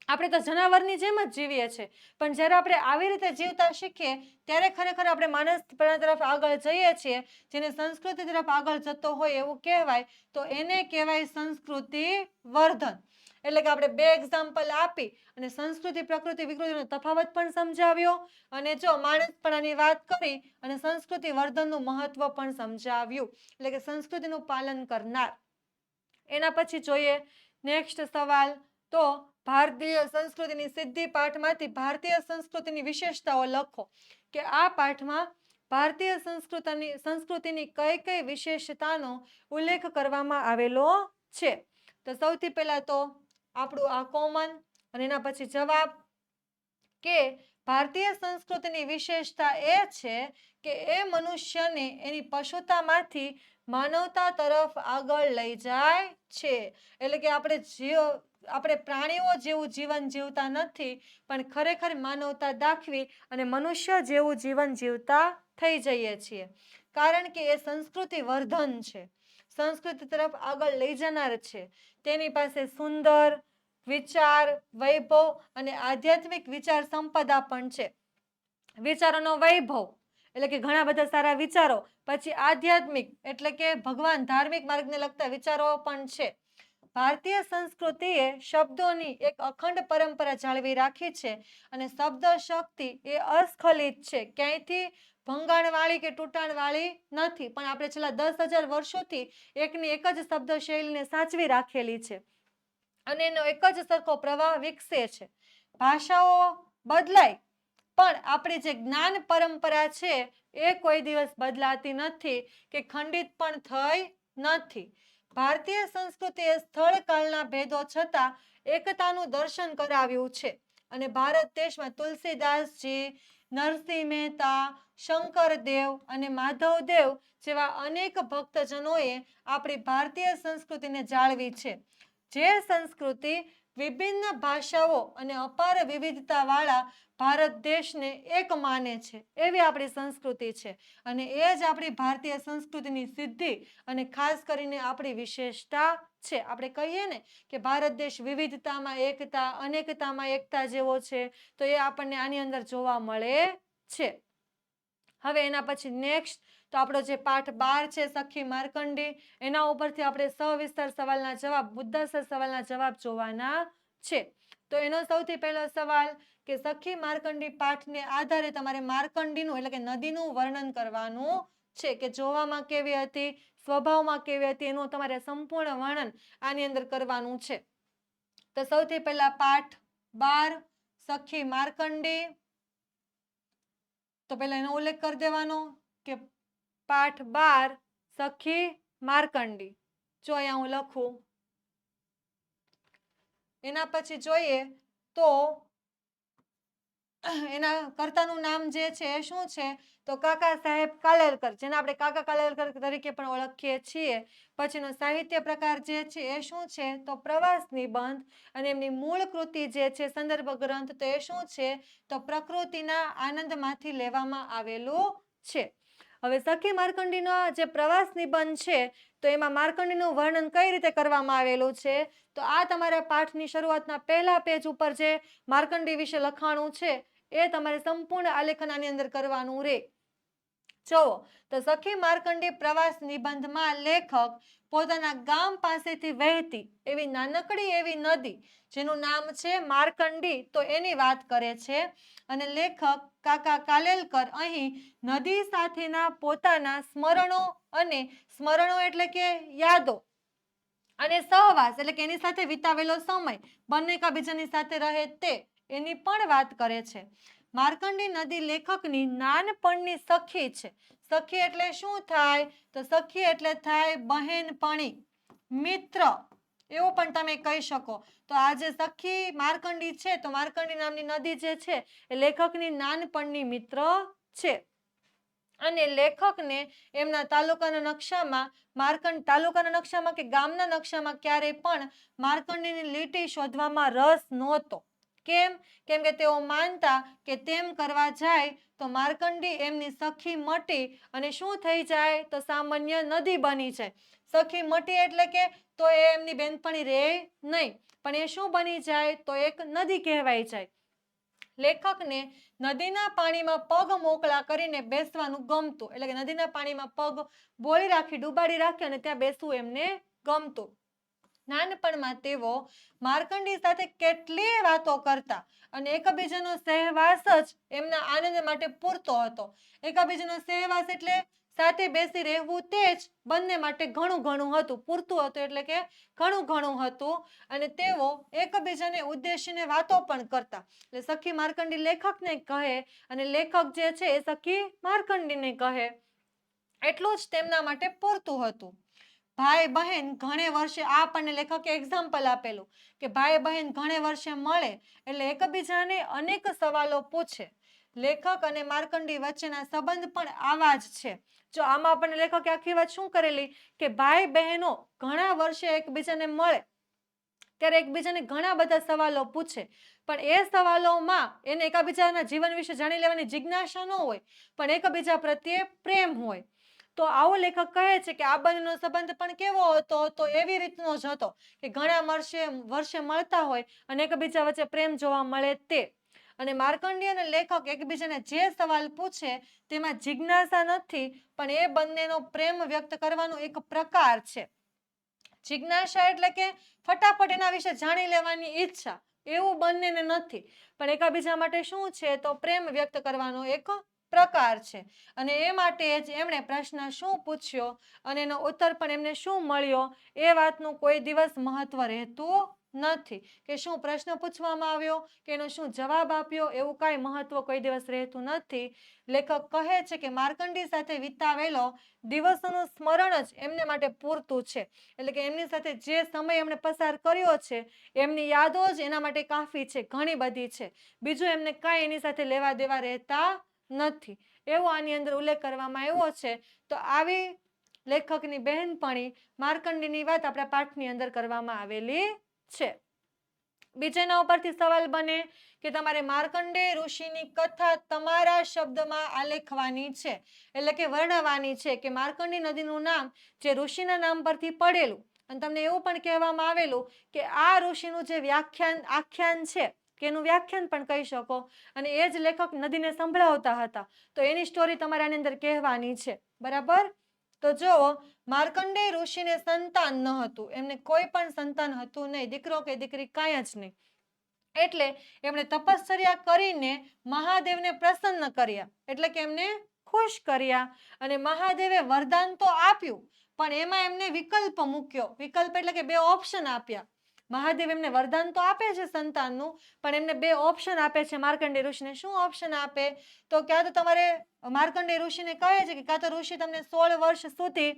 આપણે તો જનાવરની જેમ જ જીવીએ છીએ. પણ જ્યારે આપણે આવી રીતે જીવતા શીખીએ ત્યારે ખરેખર આપણે માણસપણા તરફ આગળ જઈએ છીએ. જેને સંસ્કૃતિ તરફ આગળ જતો હોય એવું કહેવાય તો એને કહેવાય સંસ્કૃતિ વર્ધન. એટલે કે આપણે બે એક્ઝામ્પલ આપી અને સંસ્કૃતિ, પ્રકૃતિ, વિકૃતિનો તફાવત પણ સમજાવ્યો અને જો માણસપણાની વાત કરી અને સંસ્કૃતિ વર્ધનનું મહત્વ પણ સમજાવ્યું. એટલે કે સંસ્કૃતિનું પાલન કરનાર. એના પછી જોઈએ નેક્સ્ટ સવાલ, તો ભારતીય સંસ્કૃતિની સિદ્ધિ પાઠમાંથી ભારતીય સંસ્કૃતિની વિશેષતાઓ લખો. કે આ પાઠમાં ભારતીય સંસ્કૃતિની કઈ કઈ વિશેષતાનો ઉલ્લેખ કરવામાં આવેલો છે? તો સૌથી પહેલા તો આપણું આ કોમન અને એના પછી જવાબ કે ભારતીય સંસ્કૃતિની વિશેષતા એ છે કે એ મનુષ્યને એની પશુતામાંથી માનવતા તરફ આગળ લઈ જાય છે. એટલે કે આપણે પ્રાણીઓ જેવું જીવન જીવતા નથી, પણ ખરેખર માનવતા દાખવી અને મનુષ્ય જેવું જીવન જીવતા થઈ જઈએ છીએ. કારણ કે એ સંસ્કૃતિ વર્ધન છે, સંસ્કૃતિ તરફ આગળ લઈ જનાર છે. તેની પાસે સુંદર વિચાર, વૈભવ અને આધ્યાત્મિક વિચાર સંપદા પણ છે. વિચારોનો વૈભવ એટલે કે ઘણા બધા સારા વિચારો, પછી આધ્યાત્મિક એટલે કે ભગવાન, ધાર્મિક માર્ગને લગતા વિચારો પણ છે. ભારતીય સંસ્કૃતિએ શબ્દોની એક અખંડ પરંપરા જાળવી રાખી છે અને શબ્દ શક્તિ એ અસ્ખલિત છે, ક્યાંયથી ભંગાણવાળી કે તૂટાણવાળી નથી. પણ આપણે છેલ્લા 10,000 વર્ષોથી એકની એક જ શબ્દ શૈલીને સાચવી રાખેલી છે અને એનો એક જ સરખો પ્રવાહ વિકસે છે. ભાષાઓ બદલાય પણ આપણી જે જ્ઞાન પરંપરા છે એ કોઈ દિવસ બદલાતી નથી કે ખંડિત પણ થઈ નથી. ભારતીય સંસ્કૃતિએ સ્થળ કાળના ભેદો છતાં એકતાનું દર્શન કરાવ્યું છે અને ભારત દેશમાં તુલસીદાસજી, નરસિંહ મહેતા, શંકરદેવ અને માધવદેવ જેવા અનેક ભક્તજનોએ આપણી ભારતીય સંસ્કૃતિને જાળવી છે. જે સંસ્કૃતિ વિભિન્ન ભાષાઓ અને અપાર વિવિધતાવાળા ભારત દેશને એક માને છે એવી આપણી સંસ્કૃતિ છે અને એ જ આપણી ભારતીય સંસ્કૃતિની સિદ્ધિ અને ખાસ કરીને આપણી વિશેષતા છે. આપણે કહીએ ને કે ભારત દેશ વિવિધતામાં એકતા, અનેકતામાં એકતા જેવો છે, તો એ આપણને આની અંદર જોવા મળે છે. હવે એના પછી નેક્સ્ટ તો આપણો જે પાઠ 12 છે, સખી માર્કંડી, એના ઉપરથી આપણે સવિસ્તાર સવાલના જવાબ, મુદ્દાસર સવાલના જવાબ જોવાના છે. તો એનો સૌથી પહેલો સવાલ કે સખી માર્કંડી પાઠને આધારે તમારે માર્કંડીનું એટલે કે નદીનું વર્ણન કરવાનું છે કે જોવામાં કેવી હતી, સ્વભાવમાં કેવી હતી, એનું તમારે સંપૂર્ણ વર્ણન આની અંદર કરવાનું છે. તો સૌથી પહેલા પાઠ 12 સખી માર્કંડી. તો પહેલા એનો ઉલ્લેખ કરી દેવાનો કે પાઠ 12 સખી માર્કંડી. જો અહીંયા હું લખું, એના પછી જોઈએ તો એના કર્તાનું નામ જે છે એ શું છે, તો કાકા સાહેબ કાલેલકર, જેને આપણે કાકા કાલેલકર તરીકે પણ ઓળખીએ છીએ. પછીનો સાહિત્ય પ્રકાર જે છે એ શું છે, તો પ્રવાસ નિબંધ. અને એમની મૂળ કૃતિ જે છે સંદર્ભ ગ્રંથ, તો એ શું છે, તો પ્રકૃતિના આનંદમાંથી લેવામાં આવેલું છે. હવે સખી માર્કંડીનો જે પ્રવાસ નિબંધ છે, તો એમાં માર્કંડીનું વર્ણન કઈ રીતે કરવામાં આવેલું છે, તો આ તમારા પાઠની શરૂઆતના પહેલા પેજ ઉપર જે માર્કંડી વિશે લખાણું છે એ તમારે સંપૂર્ણ આલેખન આની અંદર કરવાનું રહે. જુઓ તો સખી માર્કંડી પ્રવાસ નિબંધમાં લેખક પોતાના ગામ પાસેથી વહેતી એવી નાનકડી એવી નદી જેનું નામ છે માર્કંડી, તો એની વાત કરે છે. અને લેખક કાકા કાલેલકર અહીં નદી સાથેના પોતાના સ્મરણો એટલે કે યાદો અને સહવાસ એટલે કે એની સાથે વિતાવેલો સમય બંને એકબીજાની સાથે રહે તે એની પણ વાત કરે છે. માર્કંડી નદી લેખકની નાનપણની સખી છે. સખી એટલે શું થાય, તો સખી એટલે થાય બહેનપણી, મિત્ર, એવું પણ તમે કહી શકો. તો આ જે સખી માર્કંડી છે, તો માર્કંડી નામની નદી જે છે એ લેખકની નાનપણની મિત્ર છે. અને લેખકને એમના તાલુકાના નકશામાં કે ગામના નકશામાં ક્યારેય પણ માર્કંડીની લીટી શોધવામાં રસ નહોતો. કેમ કે તેઓ માનતા કે તેમ કરવા જાય તો માર્કંડી એમની સખી મટી અને શું થઈ જાય, તો સામાન્ય નદી બની જાય. સખી મટી એટલે કે તો એ એમની બેનપણી રહે નહીં, પણ એ શું બની જાય, તો એક નદી કહેવાય જાય. લેખકને નદીના પાણીમાં પગ મોકળા કરીને બેસવાનું ગમતું, એટલે કે નદીના પાણીમાં પગ બોળી રાખી ડુબાડી રાખી અને ત્યાં બેસવું એમને ગમતું. નાનપણમાં તેઓ માર્કંડી સાથે કેટલીય વાતો કરતા અને એકબીજાનો સહવાસ જ એમના આનંદ માટે પૂરતો હતો. એકબીજાનો સહવાસ એટલે સાથે બેસી રહેવું, તે જ બંને માટે ઘણું ઘણું હતું, પૂરતું હતું એટલે કે ઘણું ઘણું હતું. અને તેઓ એકબીજાને ઉદ્દેશીને વાતો પણ કરતા. એટલે સખી માર્કંડી લેખકને કહે અને લેખક જે છે એ સખી માર્કંડીને કહે, એટલું જ તેમના માટે પૂરતું હતું. ભાઈ બહેન ઘણે વર્ષે, આ આપણને લેખકે એક્ઝામ્પલ આપેલું કે ભાઈ બહેન ઘણે વર્ષે મળે એટલે એકબીજાને અનેક સવાલો પૂછે. લેખક અને માર્કંડી વચ્ચેના સંબંધ પણ આવા જ છે. જો આમાં આપણને લેખકે આખી વાત શું કરેલી કે ભાઈ બહેનો ઘણા વર્ષે એકબીજાને મળે ત્યારે એકબીજાને ઘણા બધા સવાલો પૂછે, પણ એ સવાલોમાં એને એકબીજાના જીવન વિશે જાણી લેવાની જિજ્ઞાસા ન હોય, પણ એકબીજા પ્રત્યે પ્રેમ હોય. તો આવો લેખક કહે છે કે આ બંનેનો સંબંધ પણ કેવો હતો, તો એવી રીતનો જ હતો કે ઘણા વર્ષે મળતા હોય અને એકબીજા વચ્ચે પ્રેમ જોવા મળે તે. અને માર્કંડી અને લેખક એકબીજાને જે સવાલ પૂછે તેમાં જિજ્ઞાસા નથી, પણ એ બંનેનો પ્રેમ વ્યક્ત કરવાનો એક પ્રકાર છે. જિજ્ઞાસા એટલે કે ફટાફટ એના વિશે જાણી લેવાની ઈચ્છા, એવું બંનેને નથી, પણ એકબીજા માટે શું છે, તો પ્રેમ વ્યક્ત કરવાનો એક પ્રકાર છે. અને એ માટે જ એમણે પ્રશ્ન શું પૂછ્યો અને એનો ઉત્તર પણ એમને શું મળ્યો એ વાતનું કોઈ દિવસ મહત્વ રહેતું નથી કે શું પ્રશ્ન પૂછવામાં આવ્યો કે એનો શું જવાબ આપ્યો, એવું કાંઈ મહત્વ કોઈ દિવસ રહેતું નથી. લેખક કહે છે કે માર્કંડી સાથે વિતાવેલો દિવસોનું સ્મરણ જ એમને માટે પૂરતું છે. એટલે કે એમની સાથે જે સમય એમણે પસાર કર્યો છે એમની યાદો જ એના માટે કાફી છે, ઘણી બધી છે. બીજું એમને કાંઈ એની સાથે લેવા દેવા રહેતા નથી, એવો આની અંદર ઉલ્લેખ કરવામાં આવ્યો છે. તો આવી લેખકની બહેનપણી માર્કંડીની વાત આપણા પાઠની અંદર કરવામાં આવેલી છે. બીજાના ઉપરથી સવાલ બને કે તમારે માર્કંડેય ઋષિની કથા તમારા શબ્દમાં આલેખવાની છે, એટલે કે વર્ણવવાની છે કે માર્કંડી નદીનું નામ જે ઋષિના નામ પરથી પડેલું, અને તમને એવું પણ કહેવામાં આવેલું કે આ ઋષિનું જે આખ્યાન છે કે એનું વ્યાખ્યાન પણ કહી શકો, અને એ જ લેખક નદીને સંભળાવતા હતા. તો એની સ્ટોરી તમારે આની અંદર કહેવાની છે, બરાબર. તો જુઓ, માર્કંડેય ઋષિને સંતાન ન હતું, એમને કોઈ પણ સંતાન હતું નહીં, દીકરો કે દીકરી કાંઈ જ નહીં. એટલે એમણે તપશ્ચર્યા કરીને મહાદેવને પ્રસન્ન કર્યા, એટલે કે એમને ખુશ કર્યા. અને મહાદેવે વરદાન તો આપ્યું, પણ એમાં એમને વિકલ્પ મૂક્યો. વિકલ્પ એટલે કે બે ઓપ્શન આપ્યા. મહાદેવ એમને વરદાન તો આપે છે સંતાનનું, પણ એમને બે ઓપ્શન આપે છે માર્કંડેય ઋષિને. શું ઓપ્શન આપે? તો ક્યાં તો તમારે માર્કંડેય ઋષિને કહે છે કે કાં તો ઋષિ તમને 16 વર્ષ સુધી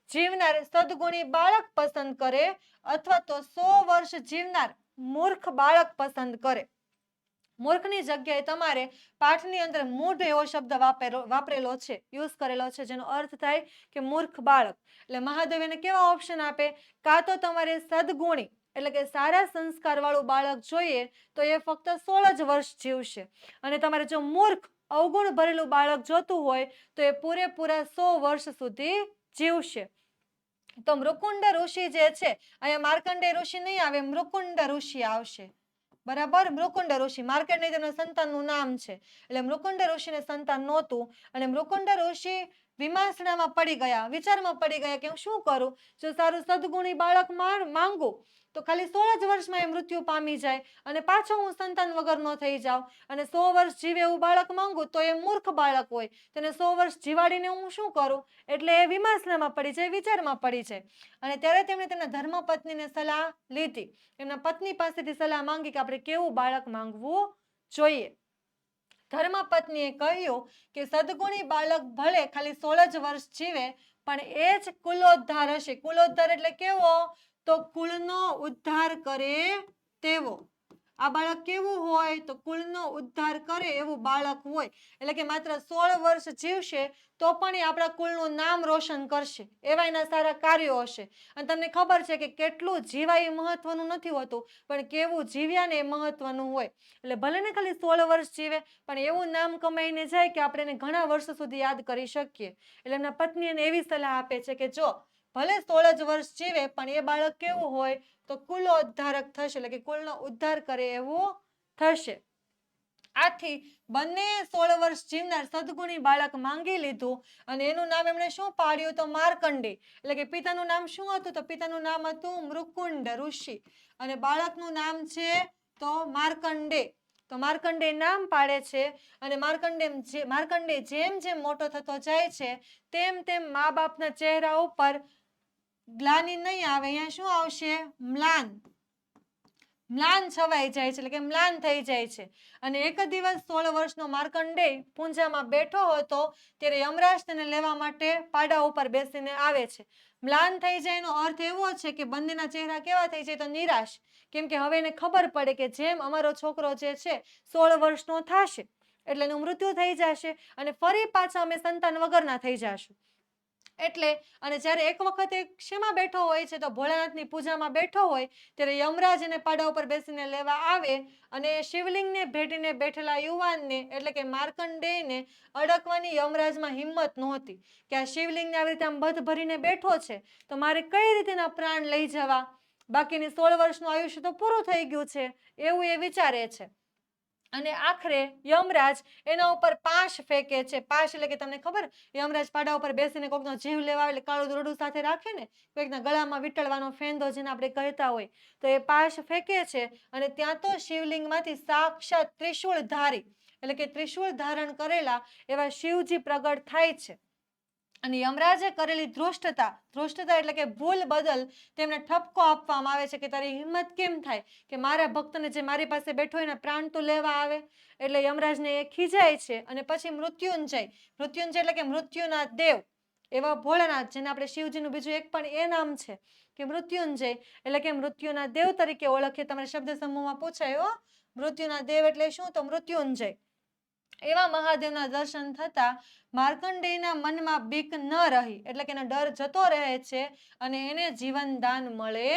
જીવનાર સદગુણી બાળક પસંદ કરે, અથવા તો 100 વર્ષ જીવનાર મૂર્ખ બાળક પસંદ કરે. મૂર્ખની જગ્યાએ તમારે પાઠની અંદર મૂઢ એવો શબ્દ વાપરેલો છે, યુઝ કરેલો છે, જેનો અર્થ થાય કે મૂર્ખ બાળક. એટલે મહાદેવ એને કેવા ઓપ્શન આપે? કાં તો તમારે સદગુણી એટલે કે સારા સંસ્કાર વાળું બાળક જોઈએ તો એ ફક્ત 16 જ વર્ષ જીવશે. અને તમારે જો મૂર્ખ અવગુણ ભરેલું બાળક જોતું હોય તો એ પૂરેપૂરા 100 વર્ષ સુધી જીવશે. તો મૃકુંડ ઋષિ જે છે, અહીંયા માર્કંડેય ઋષિ નહીં આવે, મૃકુંડ ઋષિ આવશે. બરાબર, મૃકુંડ ઋષિ. માર્કંડેય તેમના સંતાનનું નામ છે, એટલે મૃકુંડ ઋષિને સંતાન નહોતું. અને મૃકુંડ ઋષિ વિમાસણામાં પડી ગયા, વિચારમાં પડી ગયા કે હું શું કરું? જો સારું સદગુણી બાળક માંગુ તો ખાલી 16 જ વર્ષમાં એ મૃત્યુ પામી જાય અને પાછો હું સંતાન વગરનો થઈ જાઉં. અને 100 વર્ષ જીવે એવું બાળક માંગુ તો એ મૂર્ખ બાળક હોય, તેને 100 વર્ષ જીવાડીને હું શું કરું? એટલે એ વિમાસણામાં પડી જાય, વિચારમાં પડી જાય. અને ત્યારે તેમણે તેમના ધર્મપત્નીને સલાહ લીધી, એમના પત્ની પાસેથી સલાહ માંગી કે આપણે કેવું બાળક માંગવું જોઈએ. ધર્મપત્નીએ કહ્યું કે સદગુણી બાળક ભલે ખાલી 16 જ વર્ષ જીવે, પણ એ જ કુલોદ્ધાર હશે. કુલોદ્ધાર એટલે કેવો? તો કુળનો ઉદ્ધાર કરે તેવો. આ બાળક કેવું હોય? તો કુળનો ઉદ્ધાર કરે એવું બાળક હોય. એટલે કે માત્ર 16 વર્ષ જીવશે તો પણ એ આપણા કુળનું નામ રોશન કરશે, એવા એના સારા કાર્યો હશે. અને તમને ખબર છે કે કેટલું જીવાય એ મહત્વનું નથી હોતું, પણ કેવું જીવ્યા ને એ મહત્વનું હોય. એટલે ભલે ને ખાલી 16 વર્ષ જીવે, પણ એવું નામ કમાઈને જાય કે આપણે એને ઘણા વર્ષો સુધી યાદ કરી શકીએ. એટલે એમના પત્ની એને એવી સલાહ આપે છે કે જો ભલે 16 જ વર્ષ જીવે, પણ એ બાળક કેવું હોય? તો કુલોદ્ધારક થશે, એટલે કે કુળનો ઉદ્ધાર કરે એવું થશે. આથી બંને 16 વર્ષ જીવનાર સદગુણી બાળક માંગી લીધું. અને એનું નામ એમણે શું પાડ્યું? તો માર્કંડેય. એટલે કે પિતાનું નામ શું હતું? તો પિતાનું નામ હતું મૃકુંડ ઋષિ, અને બાળકનું નામ છે તો માર્કંડેય. તો માર્કંડેય નામ પાડે છે. અને માર્કંડેય જેમ જેમ મોટો થતો જાય છે તેમ તેમ મા બાપના ચહેરા ઉપર ગ્લાનિ નહીં આવે, અહીંયા શું આવશે? મ્લાન. મ્લાન છવાઈ જાય છે, એટલે કે મ્લાન થઈ જાય છે. અને એક દિવસ 16 વર્ષનો માર્કંડેય પૂંજામાં બેઠો હતો ત્યારે યમરાજ તેને લેવા માટે પાડા ઉપર બેસીને આવે છે. મ્લાન થઈ જાય એનો અર્થ એવો છે કે બંનેના ચહેરા કેવા થઈ જાય? તો નિરાશ. કેમ કે હવે એને ખબર પડે કે જેમ અમારો છોકરો જે છે 16 વર્ષનો થશે એટલે એનું મૃત્યુ થઈ જશે અને ફરી પાછા અમે સંતાન વગરના થઈ જશું. એટલે અને જ્યારે એક વખતે શેમાં બેઠો હોય છે? તો ભોળાનાથની પૂજામાં બેઠો હોય ત્યારે યમરાજ એને પાડા ઉપર બેસીને લેવા આવે અને શિવલિંગને ભેટીને બેઠેલા યુવાનને એટલે કે માર્કંડેયને અડકવાની યમરાજમાં હિંમત નહોતી કે આ શિવલિંગને આવી રીતે આમ બધ ભરીને બેઠો છે તો મારે કઈ રીતે એના પ્રાણ લઈ જવા? બાકીની 16 વર્ષનું આયુષ્ય તો પૂરું થઈ ગયું છે, એવું એ વિચારે છે. અને આખરે યમરાજ એના ઉપર પાશ ફેંકે છે. પાશ એટલે કે તમને ખબર, યમરાજ પાડા ઉપર બેસીને કોઈકનો જીવ લેવા એટલે કાળું દોરડું સાથે રાખે ને, કોઈકના ગળામાં વીંટળવાનો ફેંદો જેને આપણે કહેતા હોય, તો એ પાશ ફેંકે છે. અને ત્યાં તો શિવલિંગમાંથી સાક્ષાત ત્રિશૂળધારી એટલે કે ત્રિશૂળ ધારણ કરેલા એવા શિવજી પ્રગટ થાય છે. અને યમરાજે કરેલી ધૃષ્ટતા એટલે કે ભૂલ બદલ તેમને ઠપકો આપવામાં આવે છે કે તારી હિંમત કેમ થાય કે મારા ભક્તને જે મારી પાસે બેઠો એના પ્રાણ તો લેવા આવે? એટલે યમરાજને એ ખીજાય છે. અને પછી મૃત્યુંજય એટલે કે મૃત્યુના દેવ એવા ભોળાનાથ, જેને આપણે શિવજીનું બીજું એક પણ એ નામ છે કે મૃત્યુંજય, એટલે કે મૃત્યુના દેવ તરીકે ઓળખીએ. તમારે શબ્દ સમૂહમાં પૂછાય મૃત્યુના દેવ એટલે શું? તો મૃત્યુંજય. એવા મહાદેવના દર્શન થતા માર્કંડેયના મનમાં બીક ન રહી, એટલે કે એનો ડર જતો રહે છે અને એને જીવનદાન મળે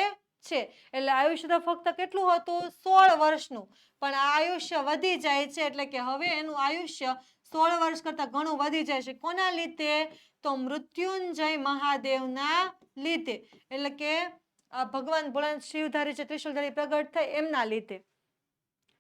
છે. એટલે આયુષ્ય તો ફક્ત કેટલું હતું? 16 વર્ષનું. પણ આ આયુષ્ય વધી જાય છે, એટલે કે હવે એનું આયુષ્ય 16 વર્ષ કરતા ઘણું વધી જાય છે. કોના લીધે? તો મૃત્યુંજય મહાદેવના લીધે, એટલે કે ભગવાન ભોળાનાથ શિવધારી છે, ત્રિશુલધારી પ્રગટ થાય એમના લીધે.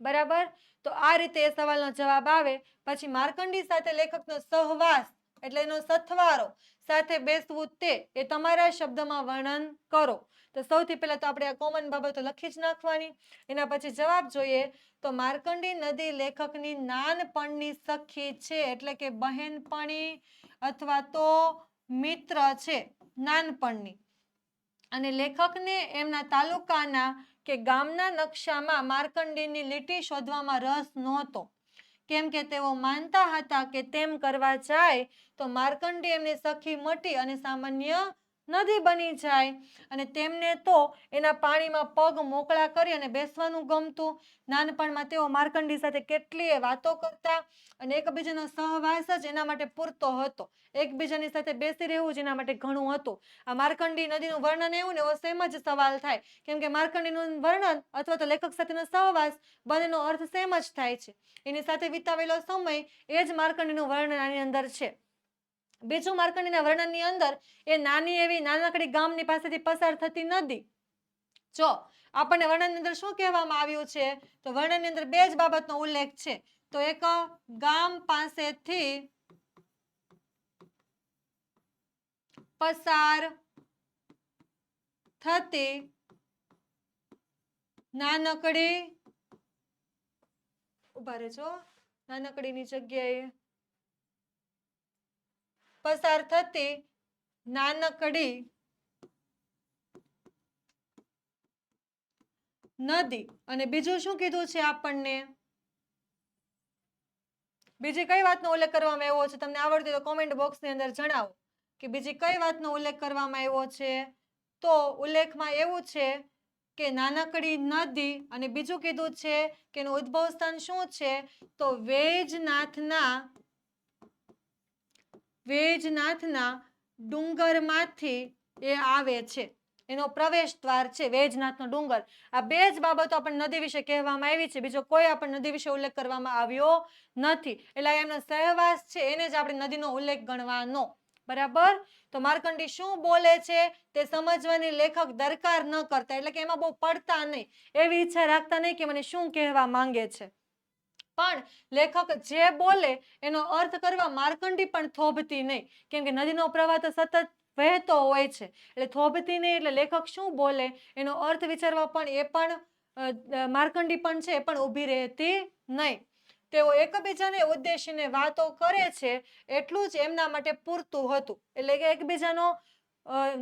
બરાબર. તો આ રીતે એ સવાલનો જવાબ આવે. પછી માર્કંડેય સાથે લેખકનો સહવાસ એટલે એનો સથવારો. સાથે બેસવું તે એ તમારા શબ્દમાં વર્ણન કરો. તો સૌથી પહેલા તો આપણે આ કોમન બાબતો લખી જ નાખવાની. એના પછી જવાબ જોઈએ તો માર્કંડી નદી લેખકની નાનપણની સખી છે, એટલે કે બહેનપણી અથવા તો મિત્ર છે નાનપણની. અને લેખકને એમના તાલુકાના કે ગામના નકશામાં માર્કંડીની લીટી શોધવામાં રસ નહોતો, કેમ કે તેઓ માનતા હતા કે તેમ કરવા જાય તો માર્કંડી એમની સખી મટી અને સામાન્ય નદી બની જાય. અને તેમને તો એના પાણીમાં પગ મોકળા કરી અને બેસવાનું ગમતું. નાનપણમાં તેઓ માર્કંડી સાથે કેટલીય વાતો કરતા અને એકબીજાનો સહવાસ જ એના માટે પૂરતો હતો. એકબીજાની સાથે બેસી રહેવું જ એના માટે ઘણું હતું. આ માર્કંડી નદીનું વર્ણન એવું ને એવો સેમ જ સવાલ થાય, કેમ કે માર્કંડીનું વર્ણન અથવા તો લેખક સાથેનો સહવાસ બંનેનો અર્થ સેમ જ થાય છે. એની સાથે વિતાવેલો સમય એ જ માર્કંડીનું વર્ણન આની અંદર છે. બીજું માર્કંડીના વર્ણનની અંદર એ નાની એવી નાનકડી ગામની પાસેથી પસાર થતી નદી. જો આપણને વર્ણનની અંદર શું કહેવામાં આવ્યું છે, તો વર્ણનની અંદર બે જ બાબતનો ઉલ્લેખ છે. તો એક ગામ પાસેથી પસાર થતી નાનકડી, ઉભા રહેજો, નાનકડીની જગ્યાએ પસાર થતી નાનકડી નદી. અને બીજું શું કીધું છે આપણને, બીજી કઈ વાતનો ઉલ્લેખ કરવામાં આવ્યો છે, તમને આવડતી તો કોમેન્ટ બોક્સની અંદર જણાવો કે બીજી કઈ વાતનો ઉલ્લેખ કરવામાં આવ્યો છે. તો ઉલ્લેખમાં એવું છે કે નાનકડી નદી, અને બીજું કીધું છે કે એનું ઉદ્ભવ સ્થાન શું છે, તો વેજનાથના ડુંગરમાંથી એ આવે છે. એનો પ્રવેશ દ્વાર છે વેજનાથનો ડુંગર. આ બે જ બાબતો આપણને નદી વિશે કહેવામાં આવી છે, બીજો કોઈ આપણને નદી વિશે ઉલ્લેખ કરવામાં આવ્યો નથી. એટલે એમનો સહવાસ છે એને જ આપણે નદીનો ઉલ્લેખ ગણવાનો. બરાબર. તો માર્કંડી શું બોલે છે તે સમજવાની લેખક દરકાર ન કરતા, એટલે કે એમાં બહુ પડતા નહીં, એવી ઈચ્છા રાખતા નહીં કે મને શું કહેવા માંગે છે. પણ લેખક જે બોલે એનો અર્થ કરવા માર્કંડી પણ થોભતી નહીં, કેમ કે નદીનો પ્રવાહ તો સતત વહેતો હોય છે, એટલે થોભતી નહીં. એટલે લેખક શું બોલે એનો અર્થ વિચારવા પણ એ પણ માર્કંડી પણ છે એ પણ ઊભી રહેતી નહીં. તેઓ એકબીજાને ઉદ્દેશીને વાતો કરે છે એટલું જ એમના માટે પૂરતું હતું. એટલે કે એકબીજાનો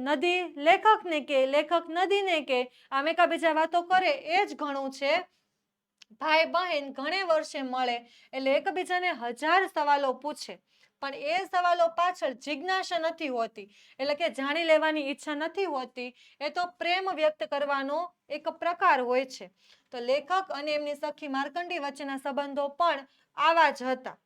નદી લેખકને કે, લેખક નદીને કે, આમ એકબીજા વાતો કરે એ જ ઘણું છે. ભાઈ બહેન ઘણે વર્ષે મળે એટલે એકબીજાને 1000 સવાલો પૂછે, પણ એ સવાલો પાછળ જિજ્ઞાસા નથી હોતી, એટલે કે જાણી લેવાની ઈચ્છા નથી હોતી. એ તો પ્રેમ વ્યક્ત કરવાનો એક પ્રકાર હોય છે. તો લેખક અને એમની સખી માર્કંડી વચ્ચેના સંબંધો પણ આવા જ હતા.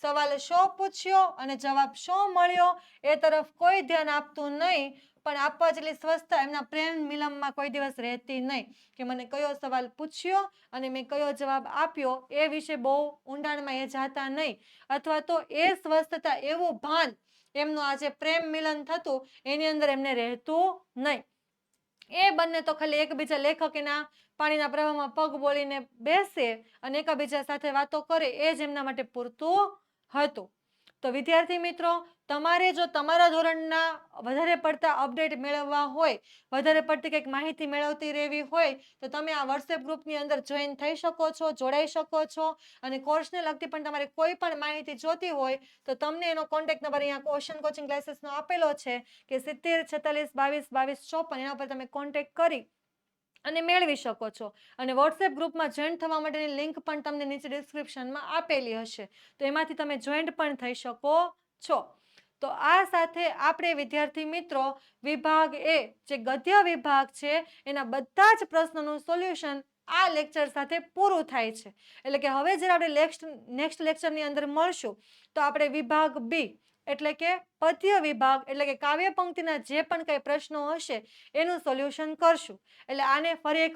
સવાલ શો પૂછ્યો અને જવાબ શો મળ્યો એ તરફ કોઈ ધ્યાન આપતું નહીં, પણ આપવા જેટલી સ્વસ્થતા એમના પ્રેમ મિલનમાં કોઈ દિવસ રહેતી નહીં, કે મને કયો સવાલ પૂછ્યો અને મેં કયો જવાબ આપ્યો એ વિશે બહુ ઊંડાણમાં એ જાતા નહીં, અથવા તો એ સ્વસ્થતા, એવું ભાન એમનું આજે પ્રેમ મિલન થતું એની અંદર એમને રહેતું નહીં. એ બંને તો ખાલી એકબીજા લેખક એના પાણીના પ્રવાહમાં પગ બોલીને બેસે અને એકબીજા સાથે વાતો કરે એ જ એમના માટે પૂરતું હતું. તો વિદ્યાર્થી મિત્રો, તમારે જો તમારા ધોરણના વધારે પડતા અપડેટ મેળવવા હોય, વધારે પડતી કંઈક માહિતી મેળવતી રહેવી હોય, તો તમે આ વોટ્સએપ ગ્રુપની અંદર જોઈન થઈ શકો છો, જોડાઈ શકો છો. અને કોર્સને લગતી પણ તમારે કોઈ પણ માહિતી જોતી હોય તો તમને એનો કોન્ટેક્ટ નંબર અહીંયા ઓશન કોચિંગ ક્લાસીસનો આપેલો છે કે 7046222254. એના પર તમે કોન્ટેક્ટ કરી અને મેળવી શકો છો. અને વોટ્સએપ ગ્રુપમાં જોઈન થવા માટેની લિંક પણ તમને નીચે ડિસ્ક્રિપ્શનમાં આપેલી હશે, તો એમાંથી તમે જોઈન્ટ પણ થઈ શકો છો. તો આ સાથે આપણે વિદ્યાર્થી મિત્રો વિભાગ એ જે ગદ્ય વિભાગ છે એના બધા જ પ્રશ્નોનું સોલ્યુશન આ લેક્ચર સાથે પૂરું થાય છે. એટલે કે હવે જ્યારે આપણે નેક્સ્ટ લેક્ચરની અંદર મળશું તો આપણે વિભાગ બી એટલે કે પદ્ય વિભાગ, એટલે કે કાવ્ય પંક્તિના જે પણ કંઈ પ્રશ્નો હશે એનું સોલ્યુશન કરશું. એટલે આને ફરી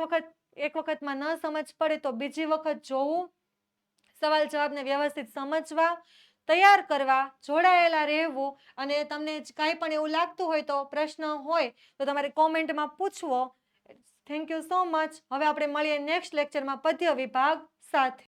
એક વખતમાં ન સમજ પડે તો બીજી વખત જોવું, સવાલ જવાબને વ્યવસ્થિત સમજવા, તૈયાર કરવા, જોડાયેલા રહેવું. અને તમને કાંઈ પણ એવું લાગતું હોય તો પ્રશ્ન હોય તો તમારે કોમેન્ટમાં પૂછવો. Thank you so much. હવે આપણે મળીએ નેક્સ્ટ લેક્ચરમાં પદ્ય વિભાગ સાથે.